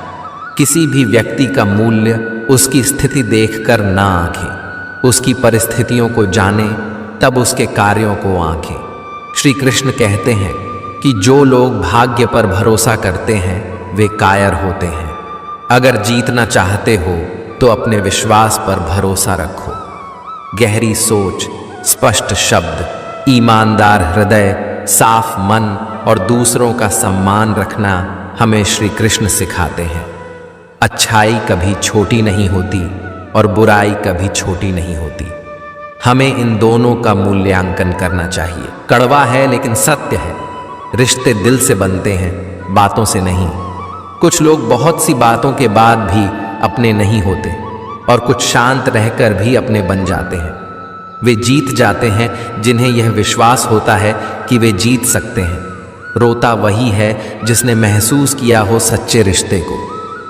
किसी भी व्यक्ति का मूल्य उसकी स्थिति देखकर ना आंकें, उसकी परिस्थितियों को जाने तब उसके कार्यों को आंकें। श्री कृष्ण कहते हैं कि जो लोग भाग्य पर भरोसा करते हैं वे कायर होते हैं। अगर जीतना चाहते हो तो अपने विश्वास पर भरोसा रखो। गहरी सोच, स्पष्ट शब्द, ईमानदार हृदय, साफ मन और दूसरों का सम्मान रखना हमें श्री कृष्ण सिखाते हैं। अच्छाई कभी छोटी नहीं होती और बुराई कभी छोटी नहीं होती। हमें इन दोनों का मूल्यांकन करना चाहिए। कड़वा है लेकिन सत्य है, रिश्ते दिल से बनते हैं, बातों से नहीं। कुछ लोग बहुत सी बातों के बाद भी अपने नहीं होते और कुछ शांत रहकर भी अपने बन जाते हैं। वे जीत जाते हैं जिन्हें यह विश्वास होता है कि वे जीत सकते हैं। रोता वही है जिसने महसूस किया हो सच्चे रिश्ते को,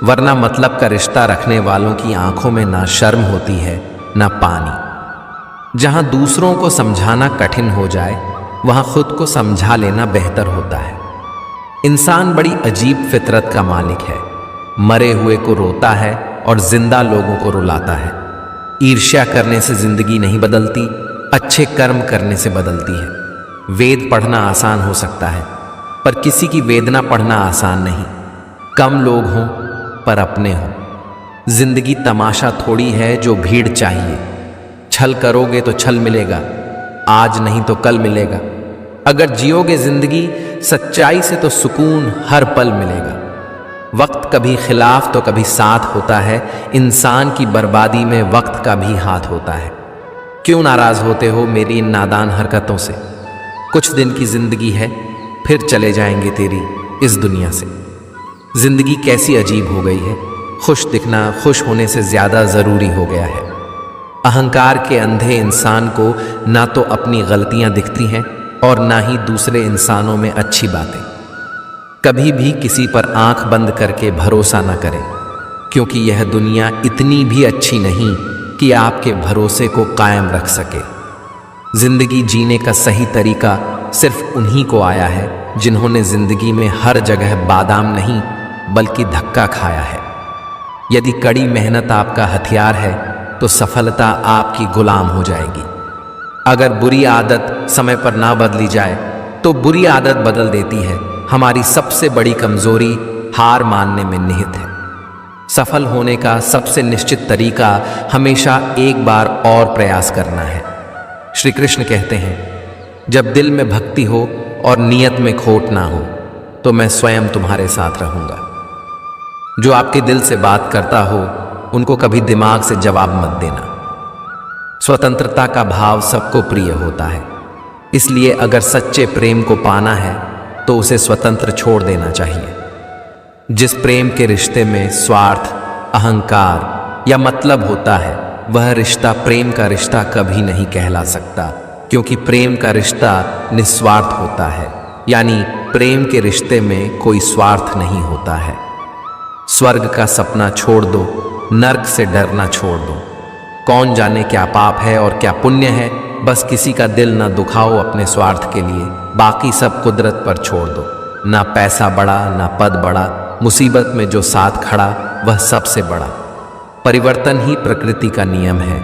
वरना मतलब का रिश्ता रखने वालों की आंखों में ना शर्म होती है ना पानी। जहां दूसरों को समझाना कठिन हो जाए वहां खुद को समझा लेना बेहतर होता है। इंसान बड़ी अजीब फितरत का मालिक है, मरे हुए को रोता है और जिंदा लोगों को रुलाता है। ईर्ष्या करने से जिंदगी नहीं बदलती, अच्छे कर्म करने से बदलती है। वेद पढ़ना आसान हो सकता है, पर किसी की वेदना पढ़ना आसान नहीं। कम लोग हों पर अपने हों। जिंदगी तमाशा थोड़ी है जो भीड़ चाहिए। छल करोगे तो छल मिलेगा, आज नहीं तो कल मिलेगा। अगर जियोगे जिंदगी सच्चाई से तो सुकून हर पल मिलेगा। वक्त कभी खिलाफ तो कभी साथ होता है। इंसान की बर्बादी में वक्त का भी हाथ होता है। क्यों नाराज होते हो मेरी इन नादान हरकतों से? कुछ दिन की जिंदगी है, फिर चले जाएंगे तेरी इस दुनिया से। जिंदगी कैसी अजीब हो गई है, खुश दिखना खुश होने से ज्यादा जरूरी हो गया है। अहंकार के अंधे इंसान को ना तो अपनी गलतियां दिखती हैं और ना ही दूसरे इंसानों में अच्छी बातें। कभी भी किसी पर आंख बंद करके भरोसा न करें, क्योंकि यह दुनिया इतनी भी अच्छी नहीं कि आपके भरोसे को कायम रख सके। जिंदगी जीने का सही तरीका सिर्फ उन्हीं को आया है जिन्होंने जिंदगी में हर जगह बादाम नहीं बल्कि धक्का खाया है। यदि कड़ी मेहनत आपका हथियार है तो सफलता आपकी गुलाम हो जाएगी। अगर बुरी आदत समय पर ना बदली जाए तो बुरी आदत बदल देती है। हमारी सबसे बड़ी कमजोरी हार मानने में निहित है। सफल होने का सबसे निश्चित तरीका हमेशा एक बार और प्रयास करना है। श्री कृष्ण कहते हैं, जब दिल में भक्ति हो और नियत में खोट ना हो तो मैं स्वयं तुम्हारे साथ रहूंगा। जो आपके दिल से बात करता हो उनको कभी दिमाग से जवाब मत देना। स्वतंत्रता का भाव सबको प्रिय होता है, इसलिए अगर सच्चे प्रेम को पाना है तो उसे स्वतंत्र छोड़ देना चाहिए। जिस प्रेम के रिश्ते में स्वार्थ, अहंकार या मतलब होता है वह रिश्ता प्रेम का रिश्ता कभी नहीं कहला सकता, क्योंकि प्रेम का रिश्ता निस्वार्थ होता है। यानी प्रेम के रिश्ते में कोई स्वार्थ नहीं होता है। स्वर्ग का सपना छोड़ दो, नर्क से डरना छोड़ दो। कौन जाने क्या पाप है और क्या पुण्य है, बस किसी का दिल ना दुखाओ अपने स्वार्थ के लिए। बाकी सब कुदरत पर छोड़ दो। ना पैसा बड़ा ना पद बड़ा, मुसीबत में जो साथ खड़ा वह सबसे बड़ा। परिवर्तन ही प्रकृति का नियम है,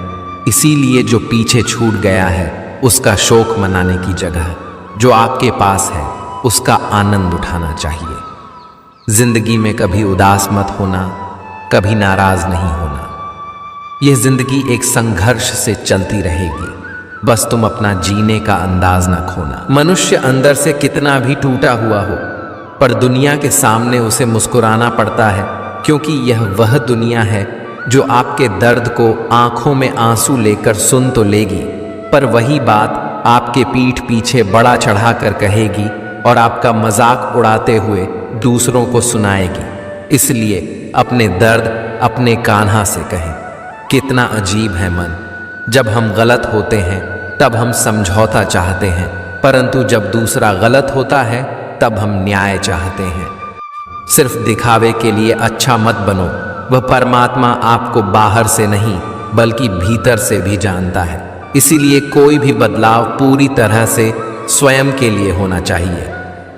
इसीलिए जो पीछे छूट गया है उसका शोक मनाने की जगह जो आपके पास है उसका आनंद उठाना चाहिए। जिंदगी में कभी उदास मत होना, कभी नाराज नहीं होना। यह जिंदगी एक संघर्ष से चलती रहेगी, बस तुम अपना जीने का अंदाज ना खोना। मनुष्य अंदर से कितना भी टूटा हुआ हो पर दुनिया के सामने उसे मुस्कुराना पड़ता है, क्योंकि यह वह दुनिया है जो आपके दर्द को आंखों में आंसू लेकर सुन तो लेगी, पर वही बात आपके पीठ पीछे बड़ा चढ़ा कर कहेगी और आपका मजाक उड़ाते हुए दूसरों को सुनाएगी। इसलिए अपने दर्द अपने कान्हा से कहें। कितना अजीब है मन, जब हम गलत होते हैं तब हम समझौता चाहते हैं, परंतु जब दूसरा गलत होता है तब हम न्याय चाहते हैं। सिर्फ दिखावे के लिए अच्छा मत बनो। वह परमात्मा आपको बाहर से नहीं बल्कि भीतर से भी जानता है। इसीलिए कोई भी बदलाव पूरी तरह से स्वयं के लिए होना चाहिए।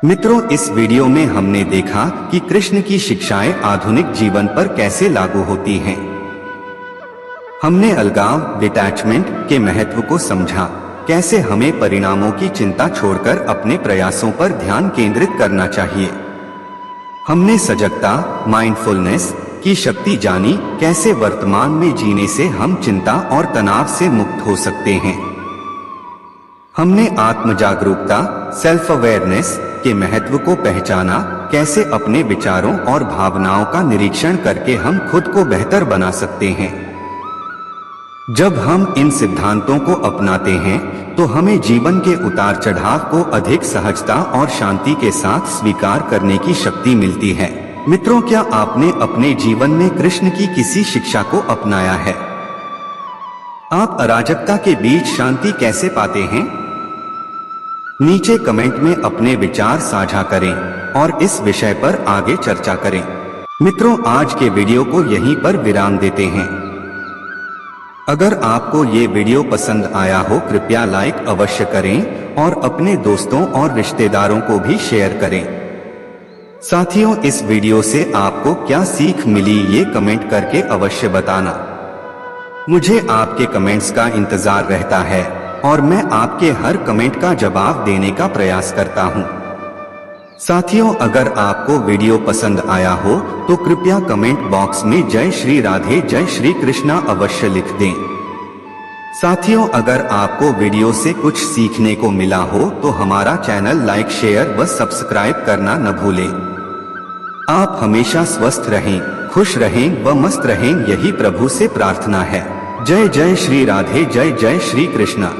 मित्रों, इस वीडियो में हमने देखा कि कृष्ण की शिक्षाएं आधुनिक जीवन पर कैसे लागू होती हैं। हमने अलगाव, डिटैचमेंट के महत्व को समझा, कैसे हमें परिणामों की चिंता छोड़कर अपने प्रयासों पर ध्यान केंद्रित करना चाहिए। हमने सजगता, माइंडफुलनेस की शक्ति जानी, कैसे वर्तमान में जीने से हम चिंता और तनाव से मुक्त हो सकते हैं। हमने आत्म जागरूकता, सेल्फ अवेयरनेस के महत्व को पहचाना, कैसे अपने विचारों और भावनाओं का निरीक्षण करके हम खुद को बेहतर बना सकते हैं। जब हम इन सिद्धांतों को अपनाते हैं तो हमें जीवन के उतार चढ़ाव को अधिक सहजता और शांति के साथ स्वीकार करने की शक्ति मिलती है। मित्रों, क्या आपने अपने जीवन में कृष्ण की किसी शिक्षा को अपनाया है? आप अराजकता के बीच शांति कैसे पाते हैं? नीचे कमेंट में अपने विचार साझा करें और इस विषय पर आगे चर्चा करें। मित्रों, आज के वीडियो को यहीं पर विराम देते हैं। अगर आपको ये वीडियो पसंद आया हो कृपया लाइक अवश्य करें और अपने दोस्तों और रिश्तेदारों को भी शेयर करें। साथियों, इस वीडियो से आपको क्या सीख मिली ये कमेंट करके अवश्य बताना। मुझे आपके कमेंट्स का इंतजार रहता है और मैं आपके हर कमेंट का जवाब देने का प्रयास करता हूँ। साथियों, अगर आपको वीडियो पसंद आया हो तो कृपया कमेंट बॉक्स में जय श्री राधे, जय श्री कृष्णा अवश्य लिख दें। साथियों, अगर आपको वीडियो से कुछ सीखने को मिला हो तो हमारा चैनल लाइक, शेयर व सब्सक्राइब करना न भूलें। आप हमेशा स्वस्थ रहें, खुश रहें व मस्त रहें, यही प्रभु से प्रार्थना है। जय जय श्री राधे, जय जय श्री कृष्णा।